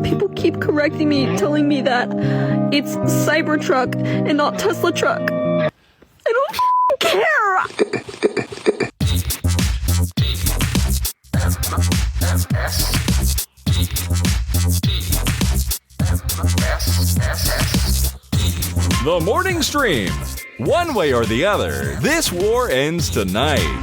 People keep correcting me, telling me that it's Cybertruck and not Tesla truck. I don't care. The morning stream. One way or the other, this war ends tonight.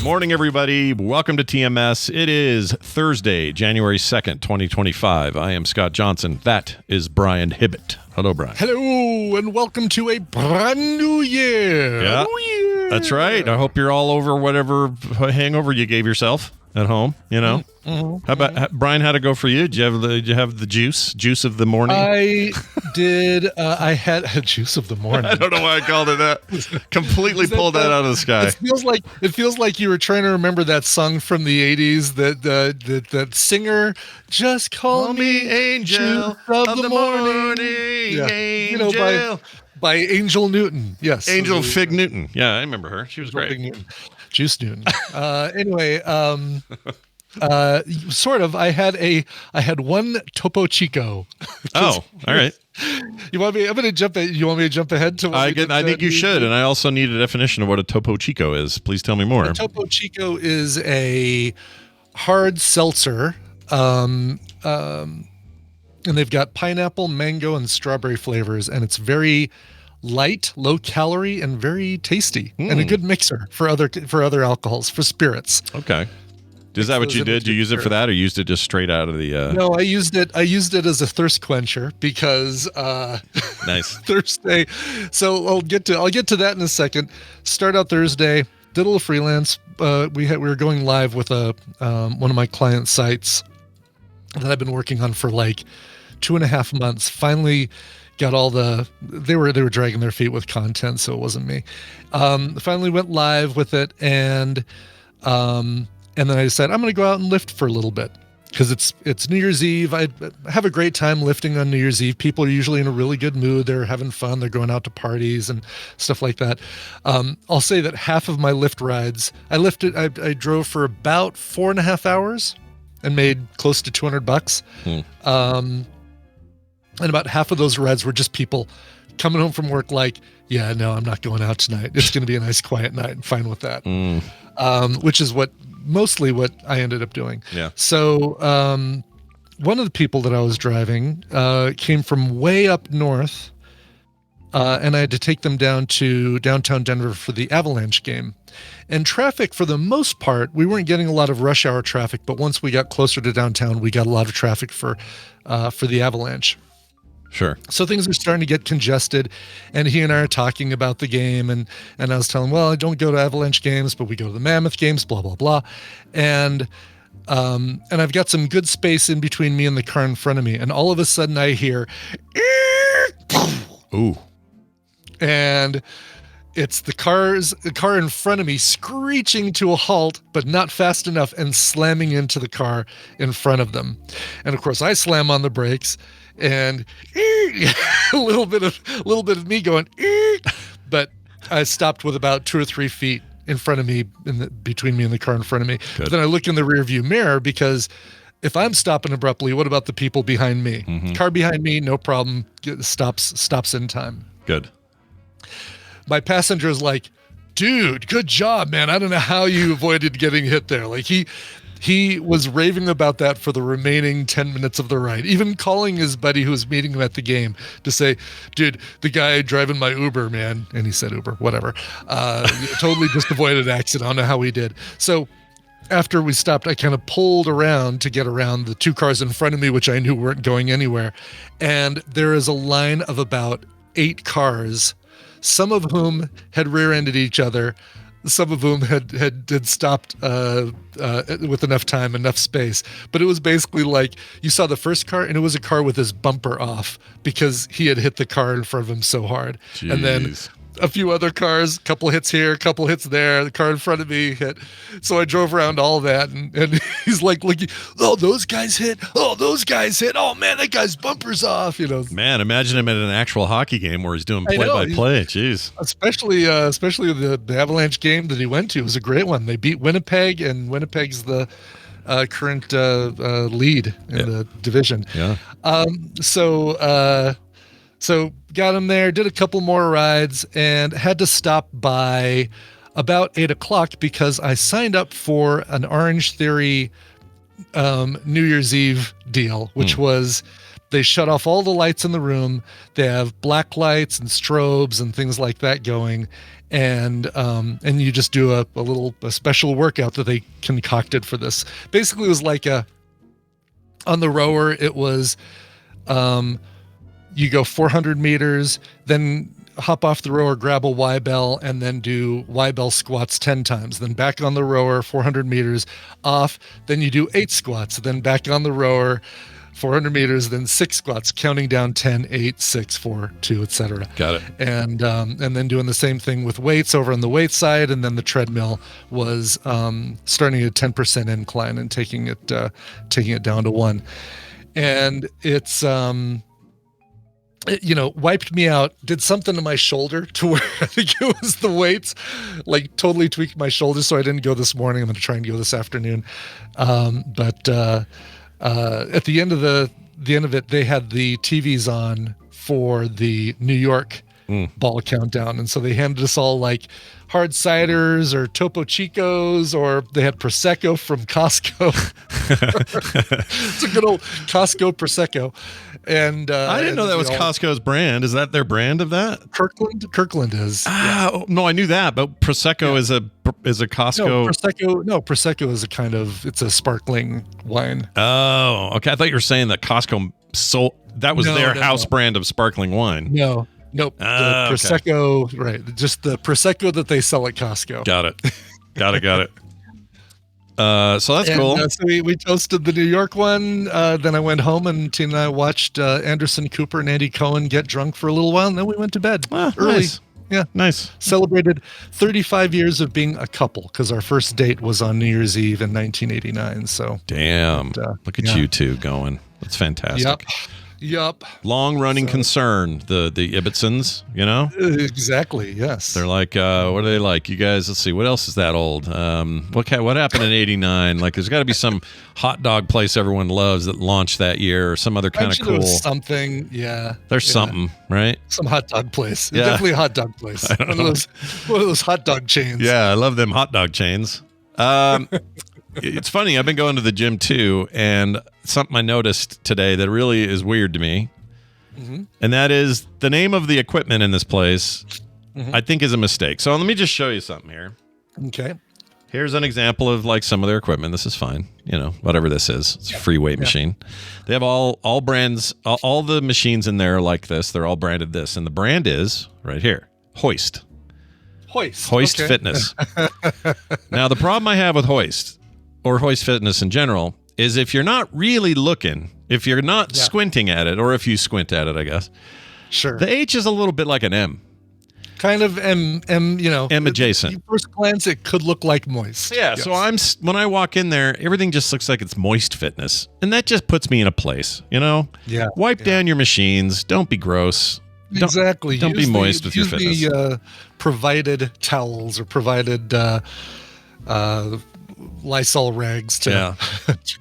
Morning, everybody. Welcome to TMS. It is Thursday, January 2nd, 2025. I am Scott Johnson. That is Brian Hibbett. Hello, Brian. Hello, and welcome to a brand new year. Yeah, that's right. I hope you're all over whatever hangover you gave yourself at home, you know. Mm-hmm. How about Brian? How'd it go for you? Did you have the juice of the morning? I did. I had a juice of the morning. I don't know why I called it that. Completely pulled that out of the sky. It feels like you were trying to remember that song from the 80s. That singer, just call me Angel of the morning. Yeah. Angel. You know, by Angel Newton. Yes, Angel Fig Newton. Yeah, I remember her. She was great. Fig Newton. Juice Newton. Anyway. Sort of. I had one Topo Chico. Oh, all right. You want me? I'm going to jump. You want me to jump ahead to? I think you should, and I also need a definition of what a Topo Chico is. Please tell me more. A Topo Chico is a hard seltzer, and they've got pineapple, mango, and strawberry flavors, and it's very light, low calorie, and very tasty, and a good mixer for other alcohols, for spirits. Okay. Is that what you did? Did you use it for that, or used it just straight out of the? No, I used it as a thirst quencher because nice Thursday. So I'll get to that in a second. Start out Thursday. Did a little freelance. We were going live with one of my client sites that I've been working on for like 2.5 months. Finally got all they were dragging their feet with content, so it wasn't me. Finally went live with it, and then I decided I'm going to go out and lift for a little bit because it's New Year's Eve. I have a great time lifting on New Year's Eve. People are usually in a really good mood. They're having fun. They're going out to parties and stuff like that. I'll say that half of my lift rides, I drove for about 4.5 hours and made close to $200. And about half of those rides were just people coming home from work like, yeah, no, I'm not going out tonight. It's going to be a nice quiet night. I'm fine with that. Which is mostly what I ended up doing. Yeah. So one of the people that I was driving came from way up north, and I had to take them down to downtown Denver for the Avalanche game. And traffic, for the most part, we weren't getting a lot of rush hour traffic, but once we got closer to downtown, we got a lot of traffic for the Avalanche. Sure. So things are starting to get congested, and he and I are talking about the game, and I was telling him, well, I don't go to Avalanche games, but we go to the Mammoth games, blah, blah, blah. And I've got some good space in between me and the car in front of me, and all of a sudden I hear, ooh. And it's the car in front of me screeching to a halt, but not fast enough, and slamming into the car in front of them. And of course I slam on the brakes, and a little bit of me going, but I stopped with about 2 or 3 feet in front of me, between me and the car in front of me. But then I look in the rearview mirror, because if I'm stopping abruptly, what about the people behind me? Mm-hmm. Car behind me, no problem, stops in time. Good. My passenger is like, dude, good job, man. I don't know how you avoided getting hit there. Like he was raving about that for the remaining 10 minutes of the ride, even calling his buddy who was meeting him at the game to say, dude, the guy driving my Uber, man. And he said Uber, whatever. Totally just avoided an accident. I don't know how he did. So after we stopped, I kind of pulled around to get around the 2 cars in front of me, which I knew weren't going anywhere. And there is a line of about 8 cars, some of whom had rear-ended each other, some of whom had stopped with enough time, enough space. But it was basically like, you saw the first car, and it was a car with his bumper off because he had hit the car in front of him so hard. Jeez. And then a few other cars, couple hits here, couple hits there. The car in front of me hit. So I drove around all that, and he's like looking, oh, those guys hit. Oh, those guys hit. Oh, man, that guy's bumper's off, you know. Man, imagine him at an actual hockey game where he's doing play-by-play. Jeez. Especially the Avalanche game that he went to was a great one. They beat Winnipeg, and Winnipeg's the current lead in the division. Yeah. So got him there, did a couple more rides, and had to stop by about 8 o'clock because I signed up for an Orange Theory New Year's Eve deal, which was they shut off all the lights in the room. They have black lights and strobes and things like that going. And you just do a special workout that they concocted for this. Basically, it was like on the rower, it was you go 400 meters, then hop off the rower, grab a Y-bell, and then do Y-bell squats 10 times. Then back on the rower, 400 meters off. Then you do 8 squats. Then back on the rower, 400 meters, then 6 squats, counting down 10, 8, 6, 4, 2, etc. Got it. And then doing the same thing with weights over on the weight side, and then the treadmill was starting at 10% incline and taking it down to 1. And it's wiped me out, did something to my shoulder to where I think it was the weights, like totally tweaked my shoulder. So I didn't go this morning. I'm going to try and go this afternoon. But at the end of it, they had the TVs on for the New York ball countdown. And so they handed us all like hard ciders or Topo Chicos, or they had Prosecco from Costco. It's a good old Costco Prosecco. And I didn't know that was Costco's brand. Is that their brand of that? Kirkland is. No, I knew that, but Prosecco is a Costco. Prosecco is it's a sparkling wine. Oh, okay. I thought you were saying that Costco sold that was their house brand of sparkling wine. Nope. The Prosecco, okay. Right? Just the Prosecco that they sell at Costco. Got it. So that's cool. So we toasted the New York one. Then I went home and Tina and I watched Anderson Cooper and Andy Cohen get drunk for a little while, and then we went to bed early. Nice. Yeah, nice. Celebrated 35 years of being a couple because our first date was on New Year's Eve in 1989. So damn, look at you two going. That's fantastic. Yep. Long running concern, the Ibbotsons, Exactly. Yes. They're like, what are they like? You guys, let's see, what else is that old? What happened in '89? Like, there's got to be some hot dog place everyone loves that launched that year, or some other kind of cool. There was something. Yeah. There's something, right? Some hot dog place. Yeah. Definitely a hot dog place. One of those hot dog chains. Yeah, I love them hot dog chains. It's funny. I've been going to the gym too, and something I noticed today that really is weird to me, and that is the name of the equipment in this place. I think is a mistake. So let me just show you something here. Okay. Here's an example of like some of their equipment. This is fine. Whatever this is. It's a free weight machine. They have all brands. All the machines in there are like this. They're all branded this, and the brand is right here. Hoist okay. Fitness. Now the problem I have with Hoist, or Hoist Fitness in general, is if you're not really looking, if you're not squinting at it, or if you squint at it, I guess. Sure. The H is a little bit like an M. Kind of M adjacent. At first glance, it could look like moist. Yeah. Yes. So when I walk in there, everything just looks like it's Moist Fitness, and that just puts me in a place. Yeah. Wipe down your machines. Don't be gross. Exactly. Don't be moist with your fitness. Use the provided towels or provided Lysol rags to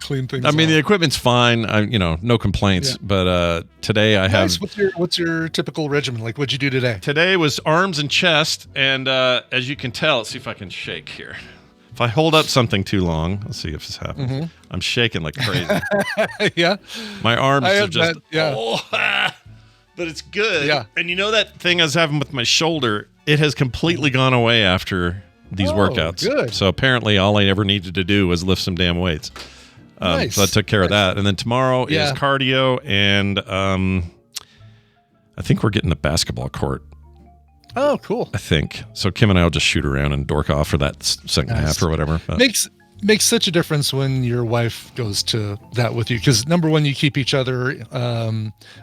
clean things. I mean, off. the equipment's fine. No complaints. Yeah. But today I have. What's your typical regimen? Like, what'd you do today? Today was arms and chest, and as you can tell, let's see if I can shake here. If I hold up something too long, let's see if this happens. I'm shaking like crazy. Yeah. My arms are just. That, but it's good. Yeah. And that thing I was having with my shoulder, it has completely gone away after these workouts. Good. So apparently all I ever needed to do was lift some damn weights. Nice. So I took care of that. And then tomorrow is cardio, and I think we're getting the basketball court. Oh, cool. I think. So Kim and I will just shoot around and dork off for that second half or whatever. But. Makes such a difference when your wife goes to that with you, because number one, you keep each other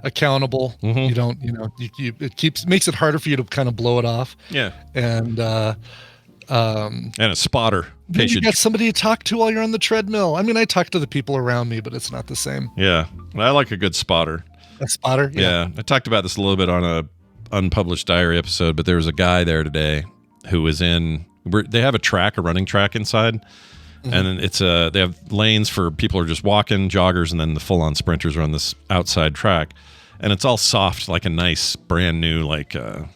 accountable. You don't, it makes it harder for you to kind of blow it off. Yeah. And a spotter. You got somebody to talk to while you're on the treadmill. I mean, I talk to the people around me, but it's not the same. Yeah. I like a good spotter. A spotter? Yeah. I talked about this a little bit on a unpublished diary episode, but there was a guy there today who was they have a running track inside. And it's they have lanes for people who are just walking, joggers, and then the full-on sprinters are on this outside track. And it's all soft, like a nice, brand new, like I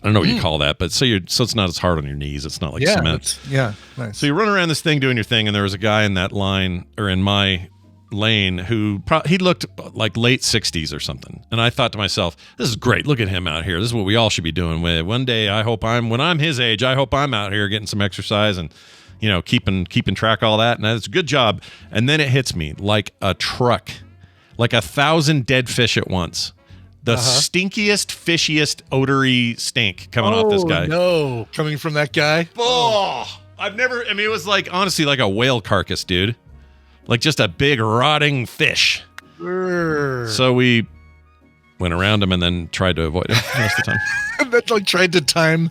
don't know what you call that, but so it's not as hard on your knees. It's not like cement. Nice. So you run around this thing doing your thing, and there was a guy in that line or in my lane who he looked like late 60s or something. And I thought to myself, this is great. Look at him out here. This is what we all should be doing. One day, when I'm his age, I hope I'm out here getting some exercise and keeping track of all that. And that's a good job. And then it hits me like a truck, like 1,000 dead fish at once. The stinkiest, fishiest, odory stink coming off this guy. No, coming from that guy. Oh, it was like, honestly, like a whale carcass, dude. Like just a big rotting fish. So we went around him and then tried to avoid him most of the time. And then like tried to time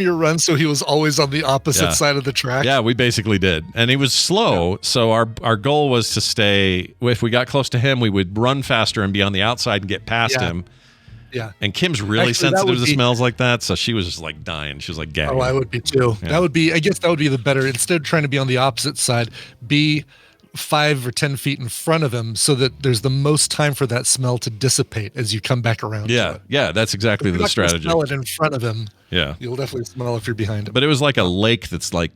your run so he was always on the opposite side of the track. Yeah, we basically did. And he was slow, so our goal was to stay. If we got close to him, we would run faster and be on the outside and get past him. Yeah. And Kim's really sensitive to smells like that, so she was just like dying. She was like gagging. Oh, I would be too. Yeah. I guess that would be the better. Instead of trying to be on the opposite side, be 5 or 10 feet in front of him so that there's the most time for that smell to dissipate as you come back around. Yeah, that's exactly the strategy. Smell it in front of him. Yeah, you'll definitely smell if you're behind him. But it was like a lake that's like,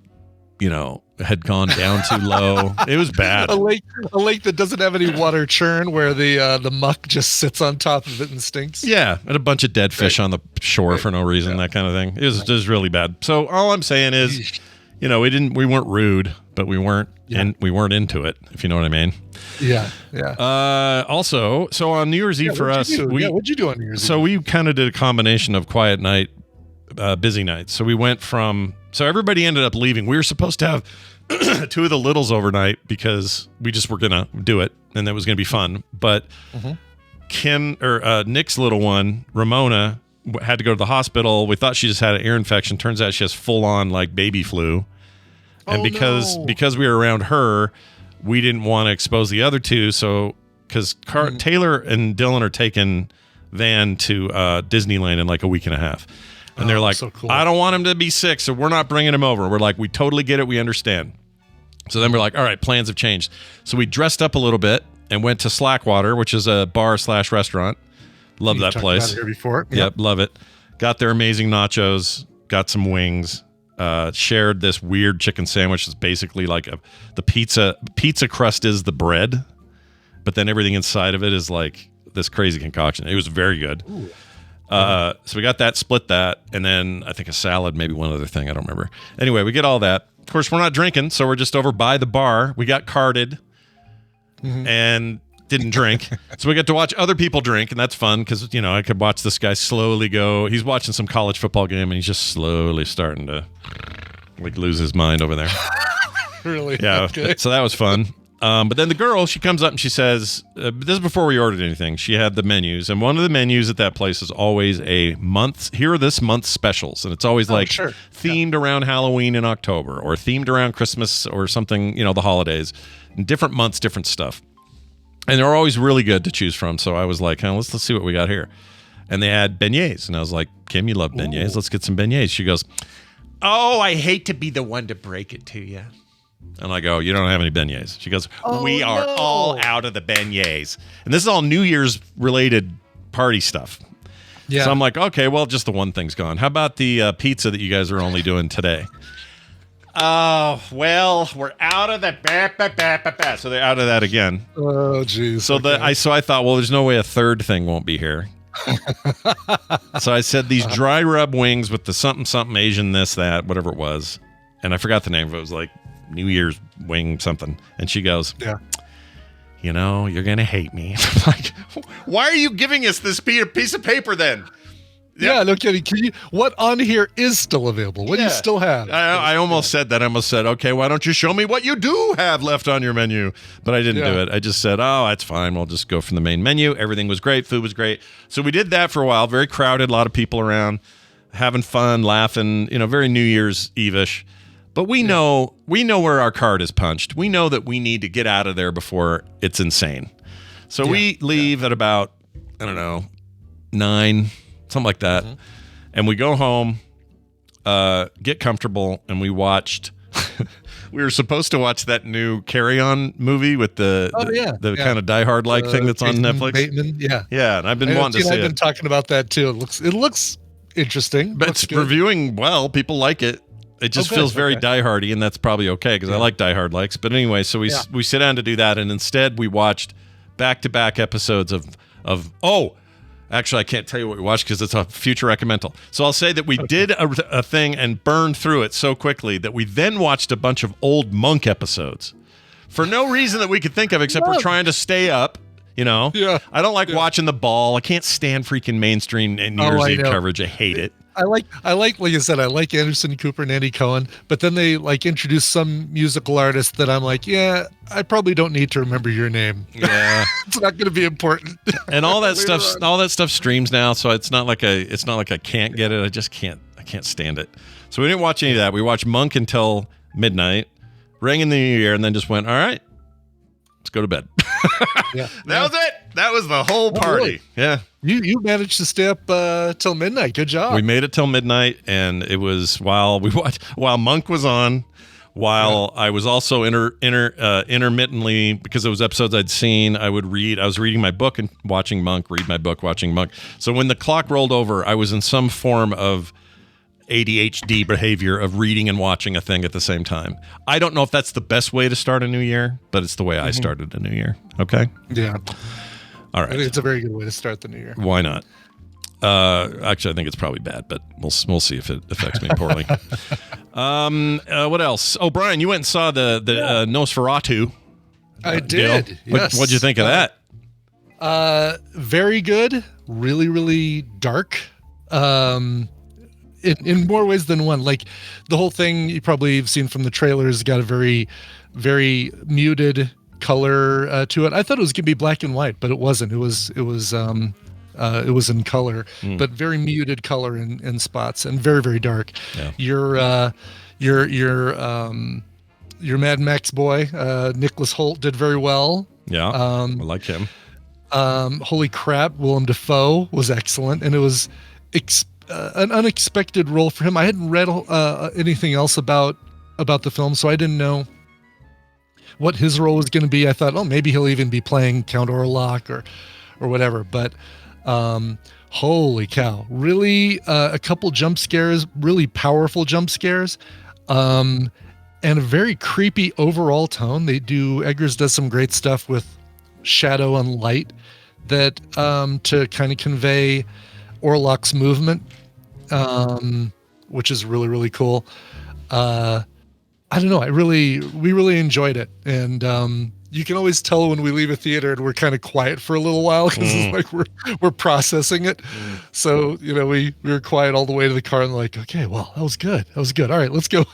had gone down too low. It was bad. A lake that doesn't have any water churn, where the muck just sits on top of it and stinks. Yeah, and a bunch of dead fish on the shore for no reason, that kind of thing. It was really bad. So all I'm saying is, we weren't rude, but we weren't into it, if you know what I mean. Yeah. Also, so on New Year's Eve for us, what'd you do on New Year's Eve? So we kind of did a combination of quiet night, busy night. So we went so everybody ended up leaving. We were supposed to have 2 of the littles overnight because we just were gonna do it, and that was gonna be fun. But Nick's little one, Ramona, had to go to the hospital. We thought she just had an ear infection. Turns out she has full on like baby flu. And because we were around her, we didn't want to expose the other 2. So because Taylor and Dylan are taking Van to Disneyland in like a week and a half. And they're like, so cool. I don't want him to be sick, so we're not bringing him over. We're like, we totally get it. We understand. So then we're like, all right, plans have changed. So we dressed up a little bit and went to Slackwater, which is a bar/restaurant. Love that place. About it here before. Yep, love it. Got their amazing nachos, got some wings, shared this weird chicken sandwich that's basically like the pizza crust is the bread, but then everything inside of it is like this crazy concoction. It was very good. So we got that, split that, and then I think a salad, maybe one other thing. I don't remember. Anyway, we get all that. Of course, we're not drinking, so we're just over by the bar. We got carded and didn't drink. So we get to watch other people drink, and that's fun because, I could watch this guy slowly go. He's watching some college football game, and he's just slowly starting to like lose his mind over there. Really? Yeah. Okay. So that was fun. But then the girl, she comes up and she says, this is before we ordered anything. She had the menus, and one of the menus at that place is always here are this month's specials. And it's always themed around Halloween in October, or themed around Christmas or something, the holidays. And different months, different stuff. And they're always really good to choose from. So I was like, let's see what we got here. And they had beignets. And I was like, Kim, you love beignets. Let's get some beignets. She goes, oh, I hate to be the one to break it to you. And I go, you don't have any beignets. She goes, we are all out of the beignets. And this is all New Year's related party stuff. Yeah. So I'm like, okay, well, just the one thing's gone. How about the pizza that you guys are only doing today? Oh, well, we're out of the So they're out of that again. Oh, geez. So I thought, well, there's no way a third thing won't be here. So I said these dry rub wings with the something Asian this, that, whatever it was. And I forgot the name of it. It was like New Year's wing something. And she goes, you're going to hate me. I'm like, why are you giving us this piece of paper then? Yeah, no kidding. What on here is still available? What do you still have? I almost said that. I almost said, okay, why don't you show me what you do have left on your menu? But I didn't do it. I just said, oh, that's fine. We'll just go from the main menu. Everything was great. Food was great. So we did that for a while. Very crowded. A lot of people around, having fun, laughing, very New Year's Eve-ish. But we know where our card is punched. We know that we need to get out of there before it's insane. So we leave at about, 9, something like that. And we go home, get comfortable, and we watched we were supposed to watch that new Carry On movie with the kind of Die Hard like thing that's on Netflix. Bateman, yeah. Yeah, and I've been wanting to see I've been it. talking about that too. It looks interesting, But looks it's good. reviewing well. People like it. It just feels very Die Hardy, and that's probably okay because I like Die Hard likes. But anyway, so we sit down to do that, and instead we watched back-to-back episodes of actually, I can't tell you what we watched because it's a future recommendal. So I'll say that we did a thing and burned through it so quickly that we then watched a bunch of old Monk episodes for no reason that we could think of except we're trying to stay up. You know, I don't like watching the ball. I can't stand freaking mainstream New Year's Eve coverage. I hate it. I like I said, I like Anderson Cooper and Andy Cohen, but then they like introduce some musical artist that I'm like, yeah, I probably don't need to remember your name. Yeah, it's not going to be important. And all that stuff streams now, so it's not like I can't get it. I can't stand it. So we didn't watch any of that. We watched Monk until midnight, rang in the new year, and then just went, all right, let's go to bed. That was it. That was the whole party. Really? Yeah. You managed to stay up till midnight. Good job. We made it till midnight, and it was while Monk was on, while I was also intermittently, because it was episodes I'd seen, I was reading my book and watching Monk, read my book, watching Monk. So when the clock rolled over, I was in some form of ADHD behavior of reading and watching a thing at the same time. I don't know if that's the best way to start a new year, but it's the way I started a new year. Okay? Yeah. All right. I think it's a very good way to start the new year. Why not? Actually, I think it's probably bad, but we'll see if it affects me poorly. What else? Oh, Brian, you went and saw the Nosferatu. I did. Yes. What'd you think of that? Very good. Really, really dark. In more ways than one. Like the whole thing you probably have seen from the trailers got a very, very muted color to it. I thought it was gonna be black and white, but it wasn't. It was in color, but very muted color in spots and very, very dark. Yeah. Your Mad Max boy, Nicholas Hoult, did very well. Yeah, I like him. Holy crap, Willem Dafoe was excellent, and it was an unexpected role for him. I hadn't read anything else about the film, so I didn't know what his role was going to be. I thought, maybe he'll even be playing Count Orlok or whatever. But holy cow, really a couple jump scares, really powerful jump scares, and a very creepy overall tone. Eggers does some great stuff with shadow and light that to kind of convey Orlok's movement, which is really, really cool. I don't know. We really enjoyed it. And you can always tell when we leave a theater and we're kind of quiet for a little while because it's like we're processing it. So, we were quiet all the way to the car and like, okay, well, that was good. All right, let's go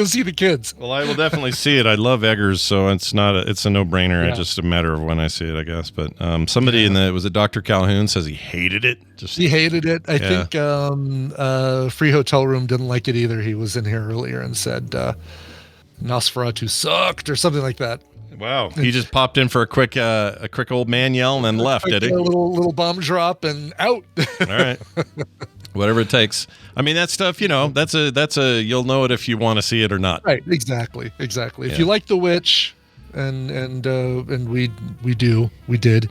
see the kids. Well, I will definitely see it. I love Eggers, so it's a no-brainer. Yeah. It's just a matter of when I see it, I guess. But somebody was it Dr. Calhoun says he hated it. He hated it. I think Free Hotel Room didn't like it either. He was in here earlier and said Nosferatu sucked or something like that. Wow. He just popped in for a quick old man yell and then left, did he? A little bomb drop and out. All right. Whatever it takes. I mean, that stuff, that's a you'll know it if you want to see it or not. Right. Exactly. If you like The Witch and we did,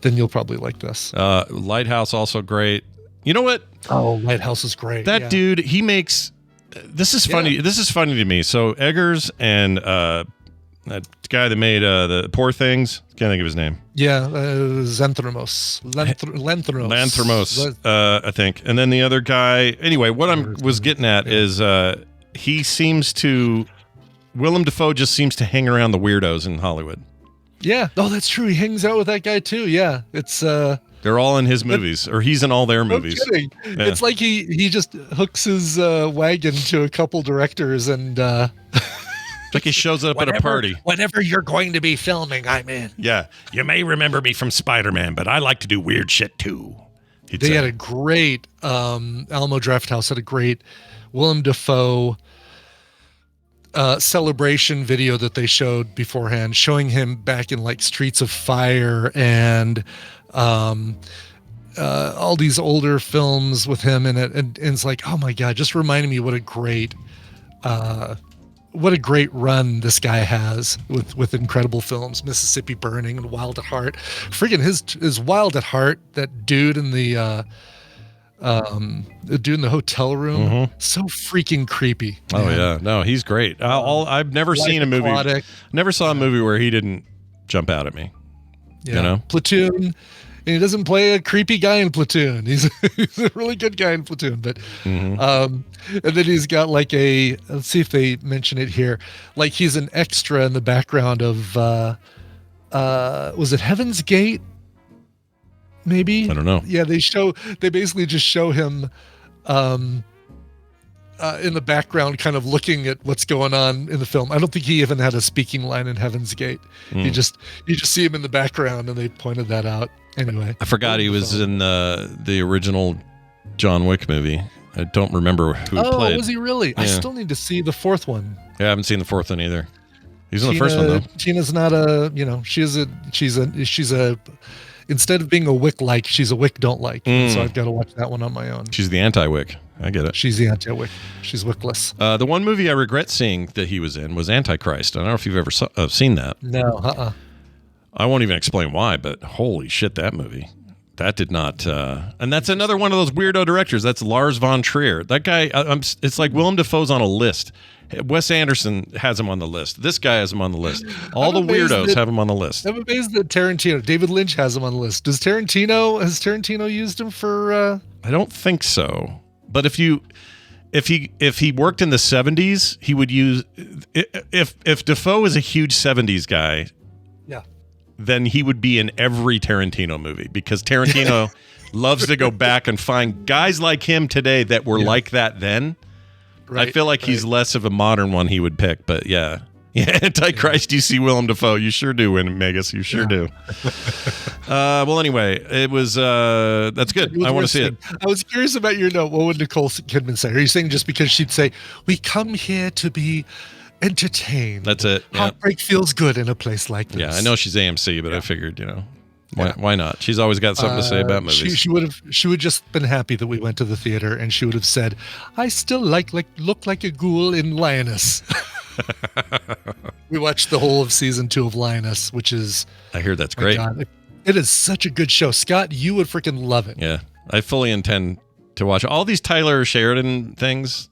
then you'll probably like this. Lighthouse also great. You know what? Oh, Lighthouse is great. That dude, he makes this is funny. This is funny to me. So Eggers and that guy that made the Poor Things, can't think of his name. Yeah, Lanthimos, I think. And then the other guy. Anyway, what I was getting at is Willem Dafoe just seems to hang around the weirdos in Hollywood. Yeah. Oh, that's true. He hangs out with that guy too. Yeah. It's they're all in his movies, or he's in all their movies. Yeah. It's like he just hooks his wagon to a couple directors and. Like he shows up at a party. Whenever you're going to be filming, I'm in. Yeah. You may remember me from Spider-Man, but I like to do weird shit too. They had a great, Alamo Drafthouse had a great Willem Dafoe celebration video that they showed beforehand, showing him back in like Streets of Fire and all these older films with him in it. And it's like, oh my God, just reminding me what a great what a great run this guy has with incredible films, Mississippi Burning and Wild at Heart. Friggin' his Wild at Heart, that dude in the dude in the hotel room, so freaking creepy. Oh man. yeah, no, he's great. I've never seen a movie. Aquatic. Never saw a movie where he didn't jump out at me. Yeah. You know, Platoon. And he doesn't play a creepy guy in Platoon. He's a really good guy in Platoon. But and then he's got like let's see if they mention it here. Like he's an extra in the background of was it Heaven's Gate? Maybe? I don't know. Yeah, they basically just show him in the background kind of looking at what's going on in the film. I don't think he even had a speaking line in Heaven's Gate. You just see him in the background, and they pointed that out. Anyway, I forgot he was in the original John Wick movie. I don't remember who he played. Oh, was he really? Yeah. I still need to see the fourth one. Yeah, I haven't seen the fourth one either. He's in the first one though. Tina's not she's a instead of being a Wick like, she's a Wick don't like. So I've got to watch that one on my own. She's the anti-Wick. I get it. She's the anti-Wick. She's Wickless. The one movie I regret seeing that he was in was Antichrist. I don't know if you've ever seen that. No, I won't even explain why, but holy shit, that movie. That did not... and that's another one of those weirdo directors. That's Lars von Trier. That guy, it's like Willem Dafoe's on a list. Wes Anderson has him on the list. This guy has him on the list. All the weirdos have him on the list. I'm amazed that David Lynch has him on the list. Has Tarantino used him for... I don't think so. But if he worked in the 70s, he would use... If Dafoe is a huge 70s guy... Yeah. Then he would be in every Tarantino movie because Tarantino loves to go back and find guys like him today that were like that then. Right, I feel like he's less of a modern one he would pick, but yeah. Antichrist, you see Willem Dafoe. You sure do, Megas. You sure do. Well, anyway, it was, that's good. I want to see it. I was curious about your note. What would Nicole Kidman say? Are you saying just because she'd say, we come here to be entertained? That's it. Yeah. Heartbreak feels good in a place like this. Yeah, I know she's AMC, but I figured, why not? She's always got something to say about movies. She would just been happy that we went to the theater, and she would have said, I still look like a ghoul in Lioness. We watched the whole of season 2 of Lioness, which is... I hear that's great. God, it is such a good show. Scott, you would freaking love it. Yeah, I fully intend to watch all these Tyler Sheridan things.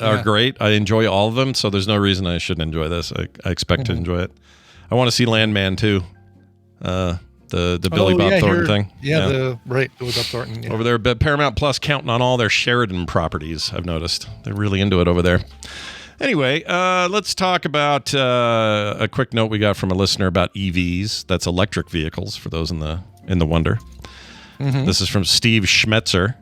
Are great. I enjoy all of them, so there's no reason I shouldn't enjoy this. I expect to enjoy it. I want to see Landman too. The Billy Bob Thornton thing. Billy Bob Thornton. Yeah. Over there, Paramount Plus counting on all their Sheridan properties. I've noticed they're really into it over there. Anyway, let's talk about a quick note we got from a listener about EVs. That's electric vehicles for those in the Wonder. This is from Steve Schmetzer.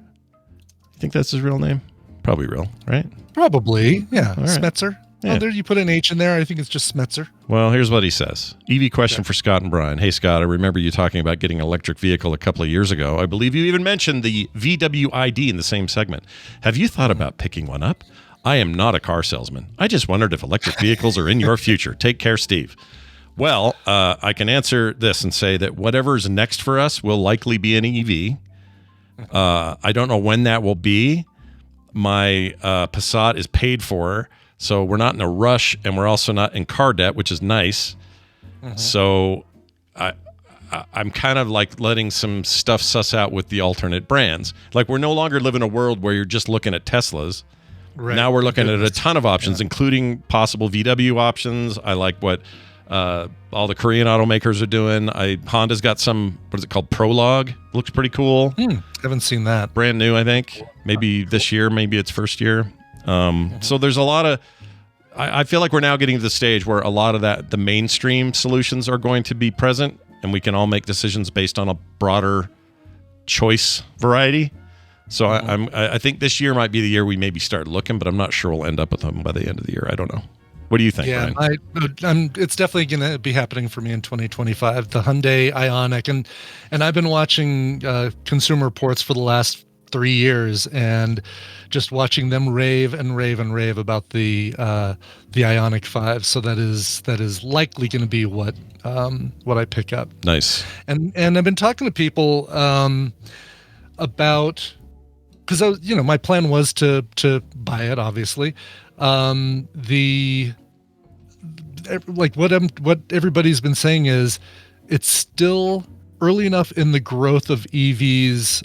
You think that's his real name? Probably real, right? Probably, yeah. Right. Schmetzer. Yeah. Oh, there you put an H in there. I think it's just Schmetzer. Well, here's what he says. EV question for Scott and Brian. Hey, Scott, I remember you talking about getting an electric vehicle a couple of years ago. I believe you even mentioned the VW ID in the same segment. Have you thought about picking one up? I am not a car salesman. I just wondered if electric vehicles are in your future. Take care, Steve. Well, I can answer this and say that whatever's next for us will likely be an EV. I don't know when that will be. My Passat is paid for, so we're not in a rush, and we're also not in car debt, which is nice. So I'm kind of like letting some stuff suss out with the alternate brands. Like we're no longer living in a world where you're just looking at Teslas. Right. Now we're looking at a ton of options, including possible VW options. I like what all the Korean automakers are doing. Honda's got some, what is it called? Prologue. Looks pretty cool. Haven't seen that. Brand new, I think. Maybe this year, maybe its first year. So there's a lot of, I feel like we're now getting to the stage where a lot of the mainstream solutions are going to be present, and we can all make decisions based on a broader choice variety. So I think this year might be the year we maybe start looking, but I'm not sure we'll end up with them by the end of the year. I don't know. What do you think, Brian? It's definitely going to be happening for me in 2025. The Hyundai Ioniq, and I've been watching Consumer Reports for the last 3 years, and just watching them rave and rave and rave about the Ioniq 5. So that is likely going to be what I pick up. Nice. And I've been talking to people about, because my plan was to buy it, obviously. like what everybody's been saying is it's still early enough in the growth of EVs,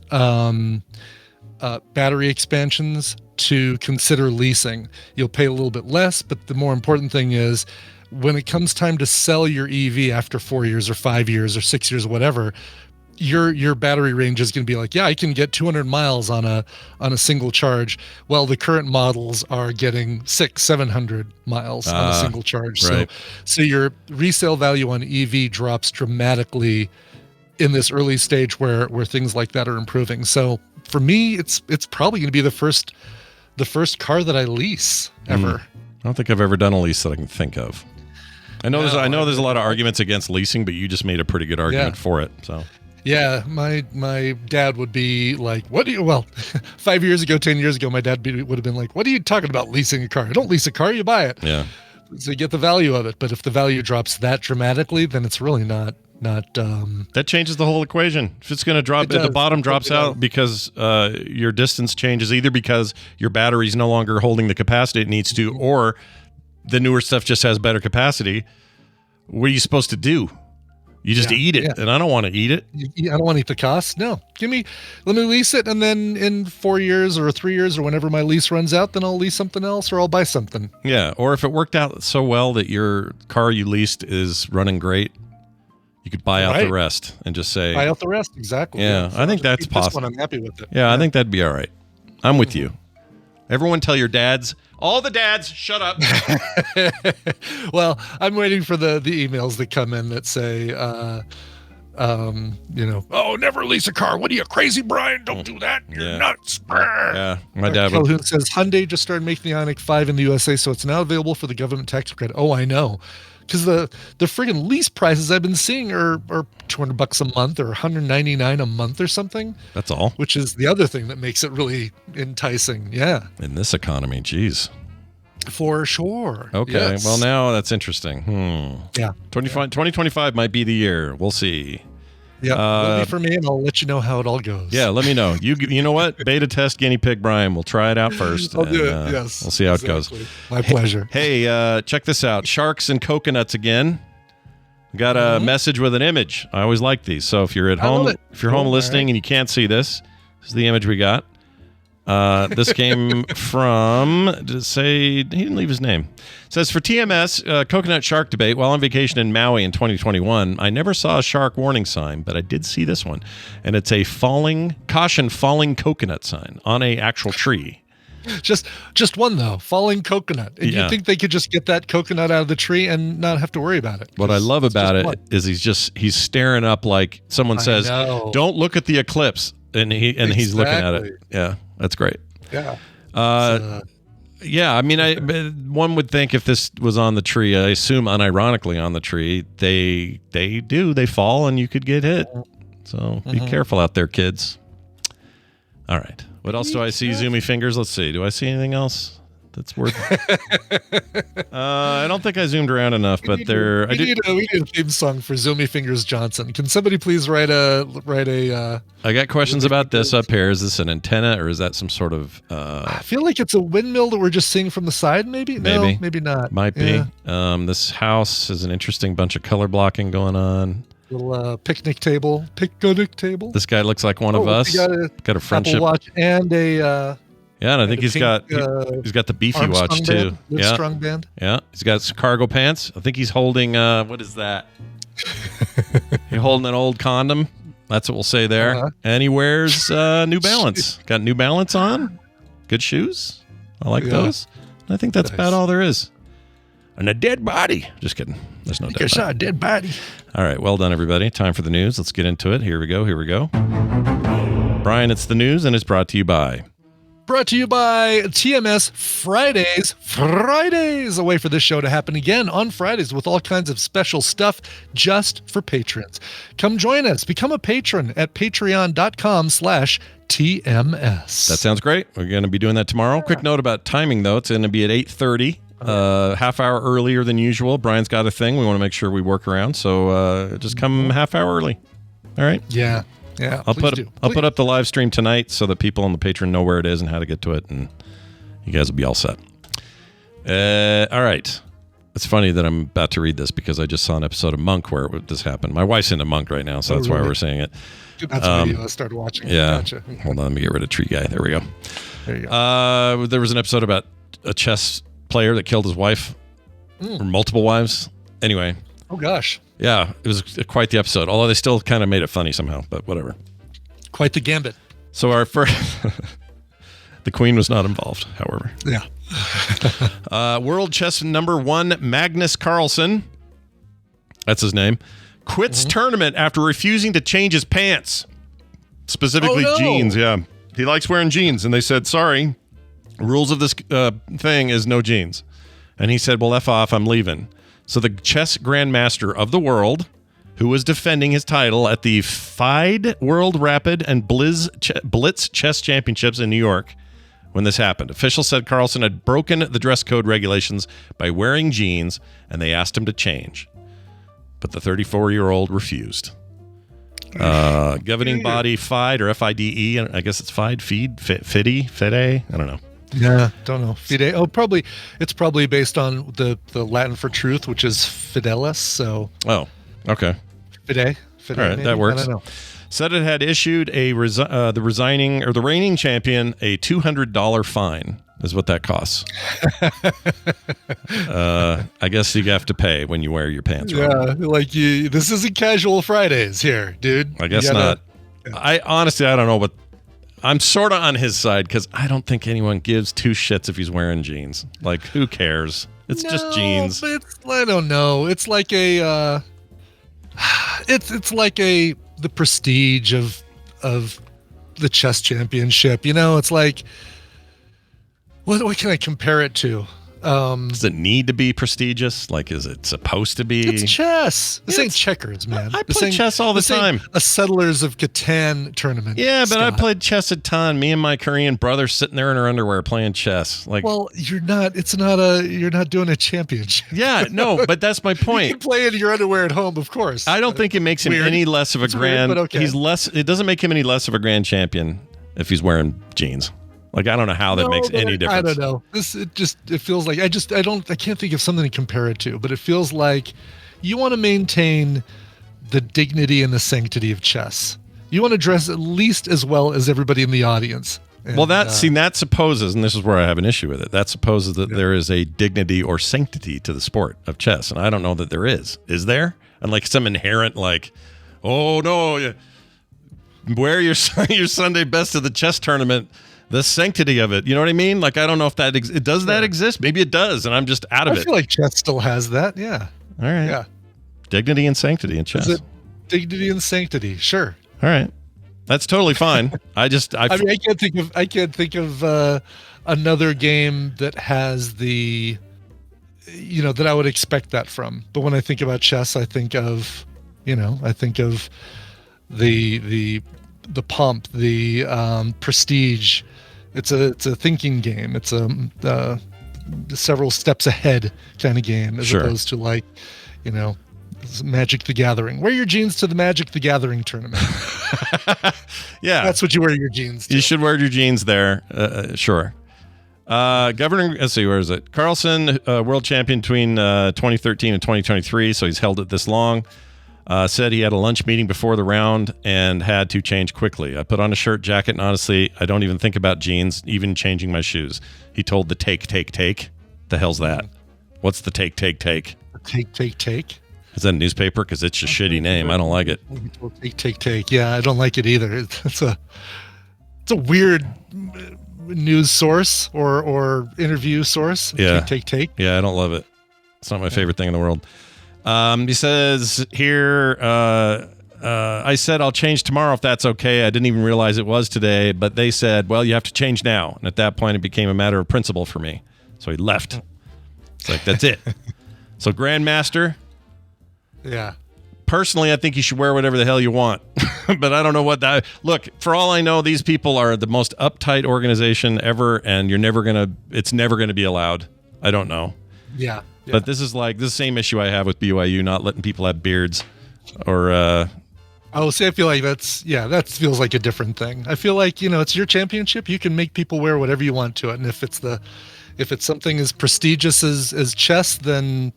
battery expansions to consider leasing. You'll pay a little bit less, but the more important thing is when it comes time to sell your EV after 4 years or 5 years or 6 years or whatever, your battery range is going to be like, yeah, I can get 200 miles on a single charge. Well, the current models are getting 600-700 miles on a single charge. Right. So your resale value on EV drops dramatically in this early stage where things like that are improving. So for me, it's probably going to be the first car that I lease ever. I don't think I've ever done a lease that I can think of. I know there's a lot of arguments against leasing, but you just made a pretty good argument for it. So yeah, my dad would be like, what do you, well, 5 years ago, 10 years ago, my dad would have been like, what are you talking about leasing a car? I don't lease a car, you buy it. Yeah. So you get the value of it. But if the value drops that dramatically, then it's really not that changes the whole equation. If it's going to drop, if the bottom drops out because your distance changes, either because your battery's no longer holding the capacity it needs to, or the newer stuff just has better capacity, what are you supposed to do? You just eat it, and I don't want to eat it. I don't want to eat the cost. No, let me lease it, and then in 4 years or 3 years or whenever my lease runs out, then I'll lease something else or I'll buy something. Yeah, or if it worked out so well that your car you leased is running great, you could buy out the rest and just say buy out the rest. Exactly. Yeah, I think that's possible. I'm happy with it. Yeah, I think that'd be all right. I'm with you. Everyone tell your dads. All the dads, shut up. Well, I'm waiting for the emails that come in that say, oh, never lease a car. What are you, crazy, Brian? Don't do that. You're nuts. Yeah, my dad Calhoun says, Hyundai just started making the Ioniq 5 in the USA, so it's now available for the government tax credit. Oh, I know. Because the friggin' lease prices I've been seeing are $200 a month or $199 a month or something. That's all. Which is the other thing that makes it really enticing. Yeah. In this economy, geez. For sure. Okay. Yes. Well, now that's interesting. Yeah. 2025 might be the year. We'll see. Yeah. It'll be for me, and I'll let you know how it all goes. Yeah. Let me know. You know what? Beta test guinea pig Brian. We'll try it out first. I'll do it. Yes. We'll see how it goes. My pleasure. Hey, check this out. Sharks and coconuts again. We got a message with an image. I always like these. So if you're at home, if you're home listening and you can't see this is the image we got. This came from, did it say, he didn't leave his name. It says, for TMS, coconut shark debate, while on vacation in Maui in 2021, I never saw a shark warning sign, but I did see this one. And it's a falling coconut sign on a actual tree. Just one, though, falling coconut. And you think they could just get that coconut out of the tree and not have to worry about it. What I love about it is he's staring up like someone says, don't look at the eclipse. And he's looking at it. Yeah. That's great. Yeah. Yeah. I mean, one would think if this was on the tree, I assume unironically on the tree, they fall and you could get hit. So be careful out there, kids. All right. What else do I see? Zoomy fingers. Let's see. Do I see anything else that's worth? I don't think I zoomed around enough, but there. We need a theme song for Zoomy Fingers Johnson. Can somebody please write a? I got questions about this up here. Is this an antenna or is that some sort of? I feel like it's a windmill that we're just seeing from the side. Maybe. No, maybe not. Might be. This house has an interesting bunch of color blocking going on. Little picnic table. This guy looks like one of us. Got a friendship Apple Watch and a. Yeah, and I think he's got the beefy watch too. Yeah, strong band. Yeah, he's got some cargo pants. I think he's holding what is that? He's holding an old condom. That's what we'll say there. And he wears New Balance. Got New Balance on. Good shoes. I like those. I think that's about all there is. And a dead body. Just kidding. There's no dead body. A dead body. All right, well done, everybody. Time for the news. Let's get into it. Here we go. Brian, it's the news, and it's brought to you by TMS Fridays. A way for this show to happen again on Fridays with all kinds of special stuff just for patrons. Come join us. Become a patron at patreon.com/TMS. That sounds great. We're going to be doing that tomorrow. Yeah. Quick note about timing, though. It's going to be at 8:30. Half hour earlier than usual. Brian's got a thing we want to make sure we work around, so just come half hour early. All right? Yeah. I'll put up the live stream tonight so that people on the Patreon know where it is and how to get to it, and you guys will be all set. All right. It's funny that I'm about to read this because I just saw an episode of Monk where this happened. My wife's into Monk right now, so that's why we're saying it. That's why I started watching. Yeah. Gotcha. Hold on, let me get rid of Tree Guy. There we go. There you go. There was an episode about a chess player that killed his wife or multiple wives. Anyway. Oh, gosh. Yeah, it was quite the episode, although they still kind of made it funny somehow, but whatever. Quite the gambit. So our first... The Queen was not involved, however. Yeah. World chess number 1, Magnus Carlson, that's his name, quits tournament after refusing to change his pants. Specifically jeans, yeah. He likes wearing jeans, and they said, sorry, rules of this thing is no jeans. And he said, well, F off, I'm leaving. So the chess grandmaster of the world, who was defending his title at the FIDE World Rapid and Blitz Chess Championships in New York, when this happened. Officials said Carlson had broken the dress code regulations by wearing jeans, and they asked him to change. But the 34-year-old refused. Governing body FIDE or FIDE, I guess it's FIDE, FIDE, I don't know. Yeah, don't know. Fide. Oh, probably. It's probably based on the Latin for truth, which is fidelis. So. Oh, okay. Fide. All right, maybe? that works. I don't know. Said it had issued the reigning champion a $200 fine. Is what that costs. I guess you have to pay when you wear your pants. Yeah, like this isn't casual Fridays here, dude. I guess not. Yeah. I honestly, I don't know, but I'm sort of on his side because I don't think anyone gives two shits if he's wearing jeans. Like, who cares? It's just jeans. But I don't know. It's like the prestige of the chess championship. You know, it's like, what can I compare it to? Does it need to be prestigious? Like, is it supposed to be? It's chess. This ain't checkers, man. I play chess all the time. A Settlers of Catan tournament. Yeah, but Scott. I played chess a ton. Me and my Korean brother sitting there in our underwear playing chess. Like, well, you're not doing a championship. Yeah, no, but that's my point. You can play in your underwear at home, of course. I don't think it makes him any less of a grand. Weird, but okay. It doesn't make him any less of a grand champion if he's wearing jeans. Like, I don't know how that makes any difference. I don't know. It feels like I can't think of something to compare it to, but it feels like you want to maintain the dignity and the sanctity of chess. You want to dress at least as well as everybody in the audience. And, well, that supposes, and this is where I have an issue with it, that supposes that there is a dignity or sanctity to the sport of chess, and I don't know that there is. Is there? And like some inherent, like, oh no, wear your Sunday best of the chess tournament. The sanctity of it, you know what I mean? Like, I don't know if that does that exist. Maybe it does, and I'm just out of it. I feel like chess still has that. Yeah. All right. Yeah. Dignity and sanctity in chess. Is it dignity and sanctity? Sure. All right. That's totally fine. I can't think of another game that has the, that I would expect that from. But when I think about chess, I think of the pomp, the prestige. It's a thinking game. It's a several steps ahead kind of game, as opposed to like, Magic the Gathering. Wear your jeans to the Magic the Gathering tournament. Yeah, that's what you wear your jeans to. You should wear your jeans there. Sure. Governor, let's see, where is it? Carlson, world champion between 2013 and 2023, so he's held it this long. Said he had a lunch meeting before the round and had to change quickly. I put on a shirt, jacket, and honestly, I don't even think about jeans, even changing my shoes. He told the take. The hell's that? What's the take? Take. Is that a newspaper? Because it's a shitty name. I don't like it. Take. Yeah, I don't like it either. It's a weird news source or interview source. Yeah. Take. Yeah, I don't love it. It's not my favorite thing in the world. He says here, I said I'll change tomorrow if that's okay. I didn't even realize it was today, but they said, well, you have to change now. And at that point, it became a matter of principle for me. So he left. It's like, that's it. So Grandmaster. Yeah. Personally, I think you should wear whatever the hell you want. But I don't know what that... Look, for all I know, these people are the most uptight organization ever, and it's never going to be allowed. I don't know. Yeah. But this is the same issue I have with BYU, not letting people have beards or... I feel like that feels like a different thing. I feel like, it's your championship. You can make people wear whatever you want to it. And if it's something as prestigious as chess, then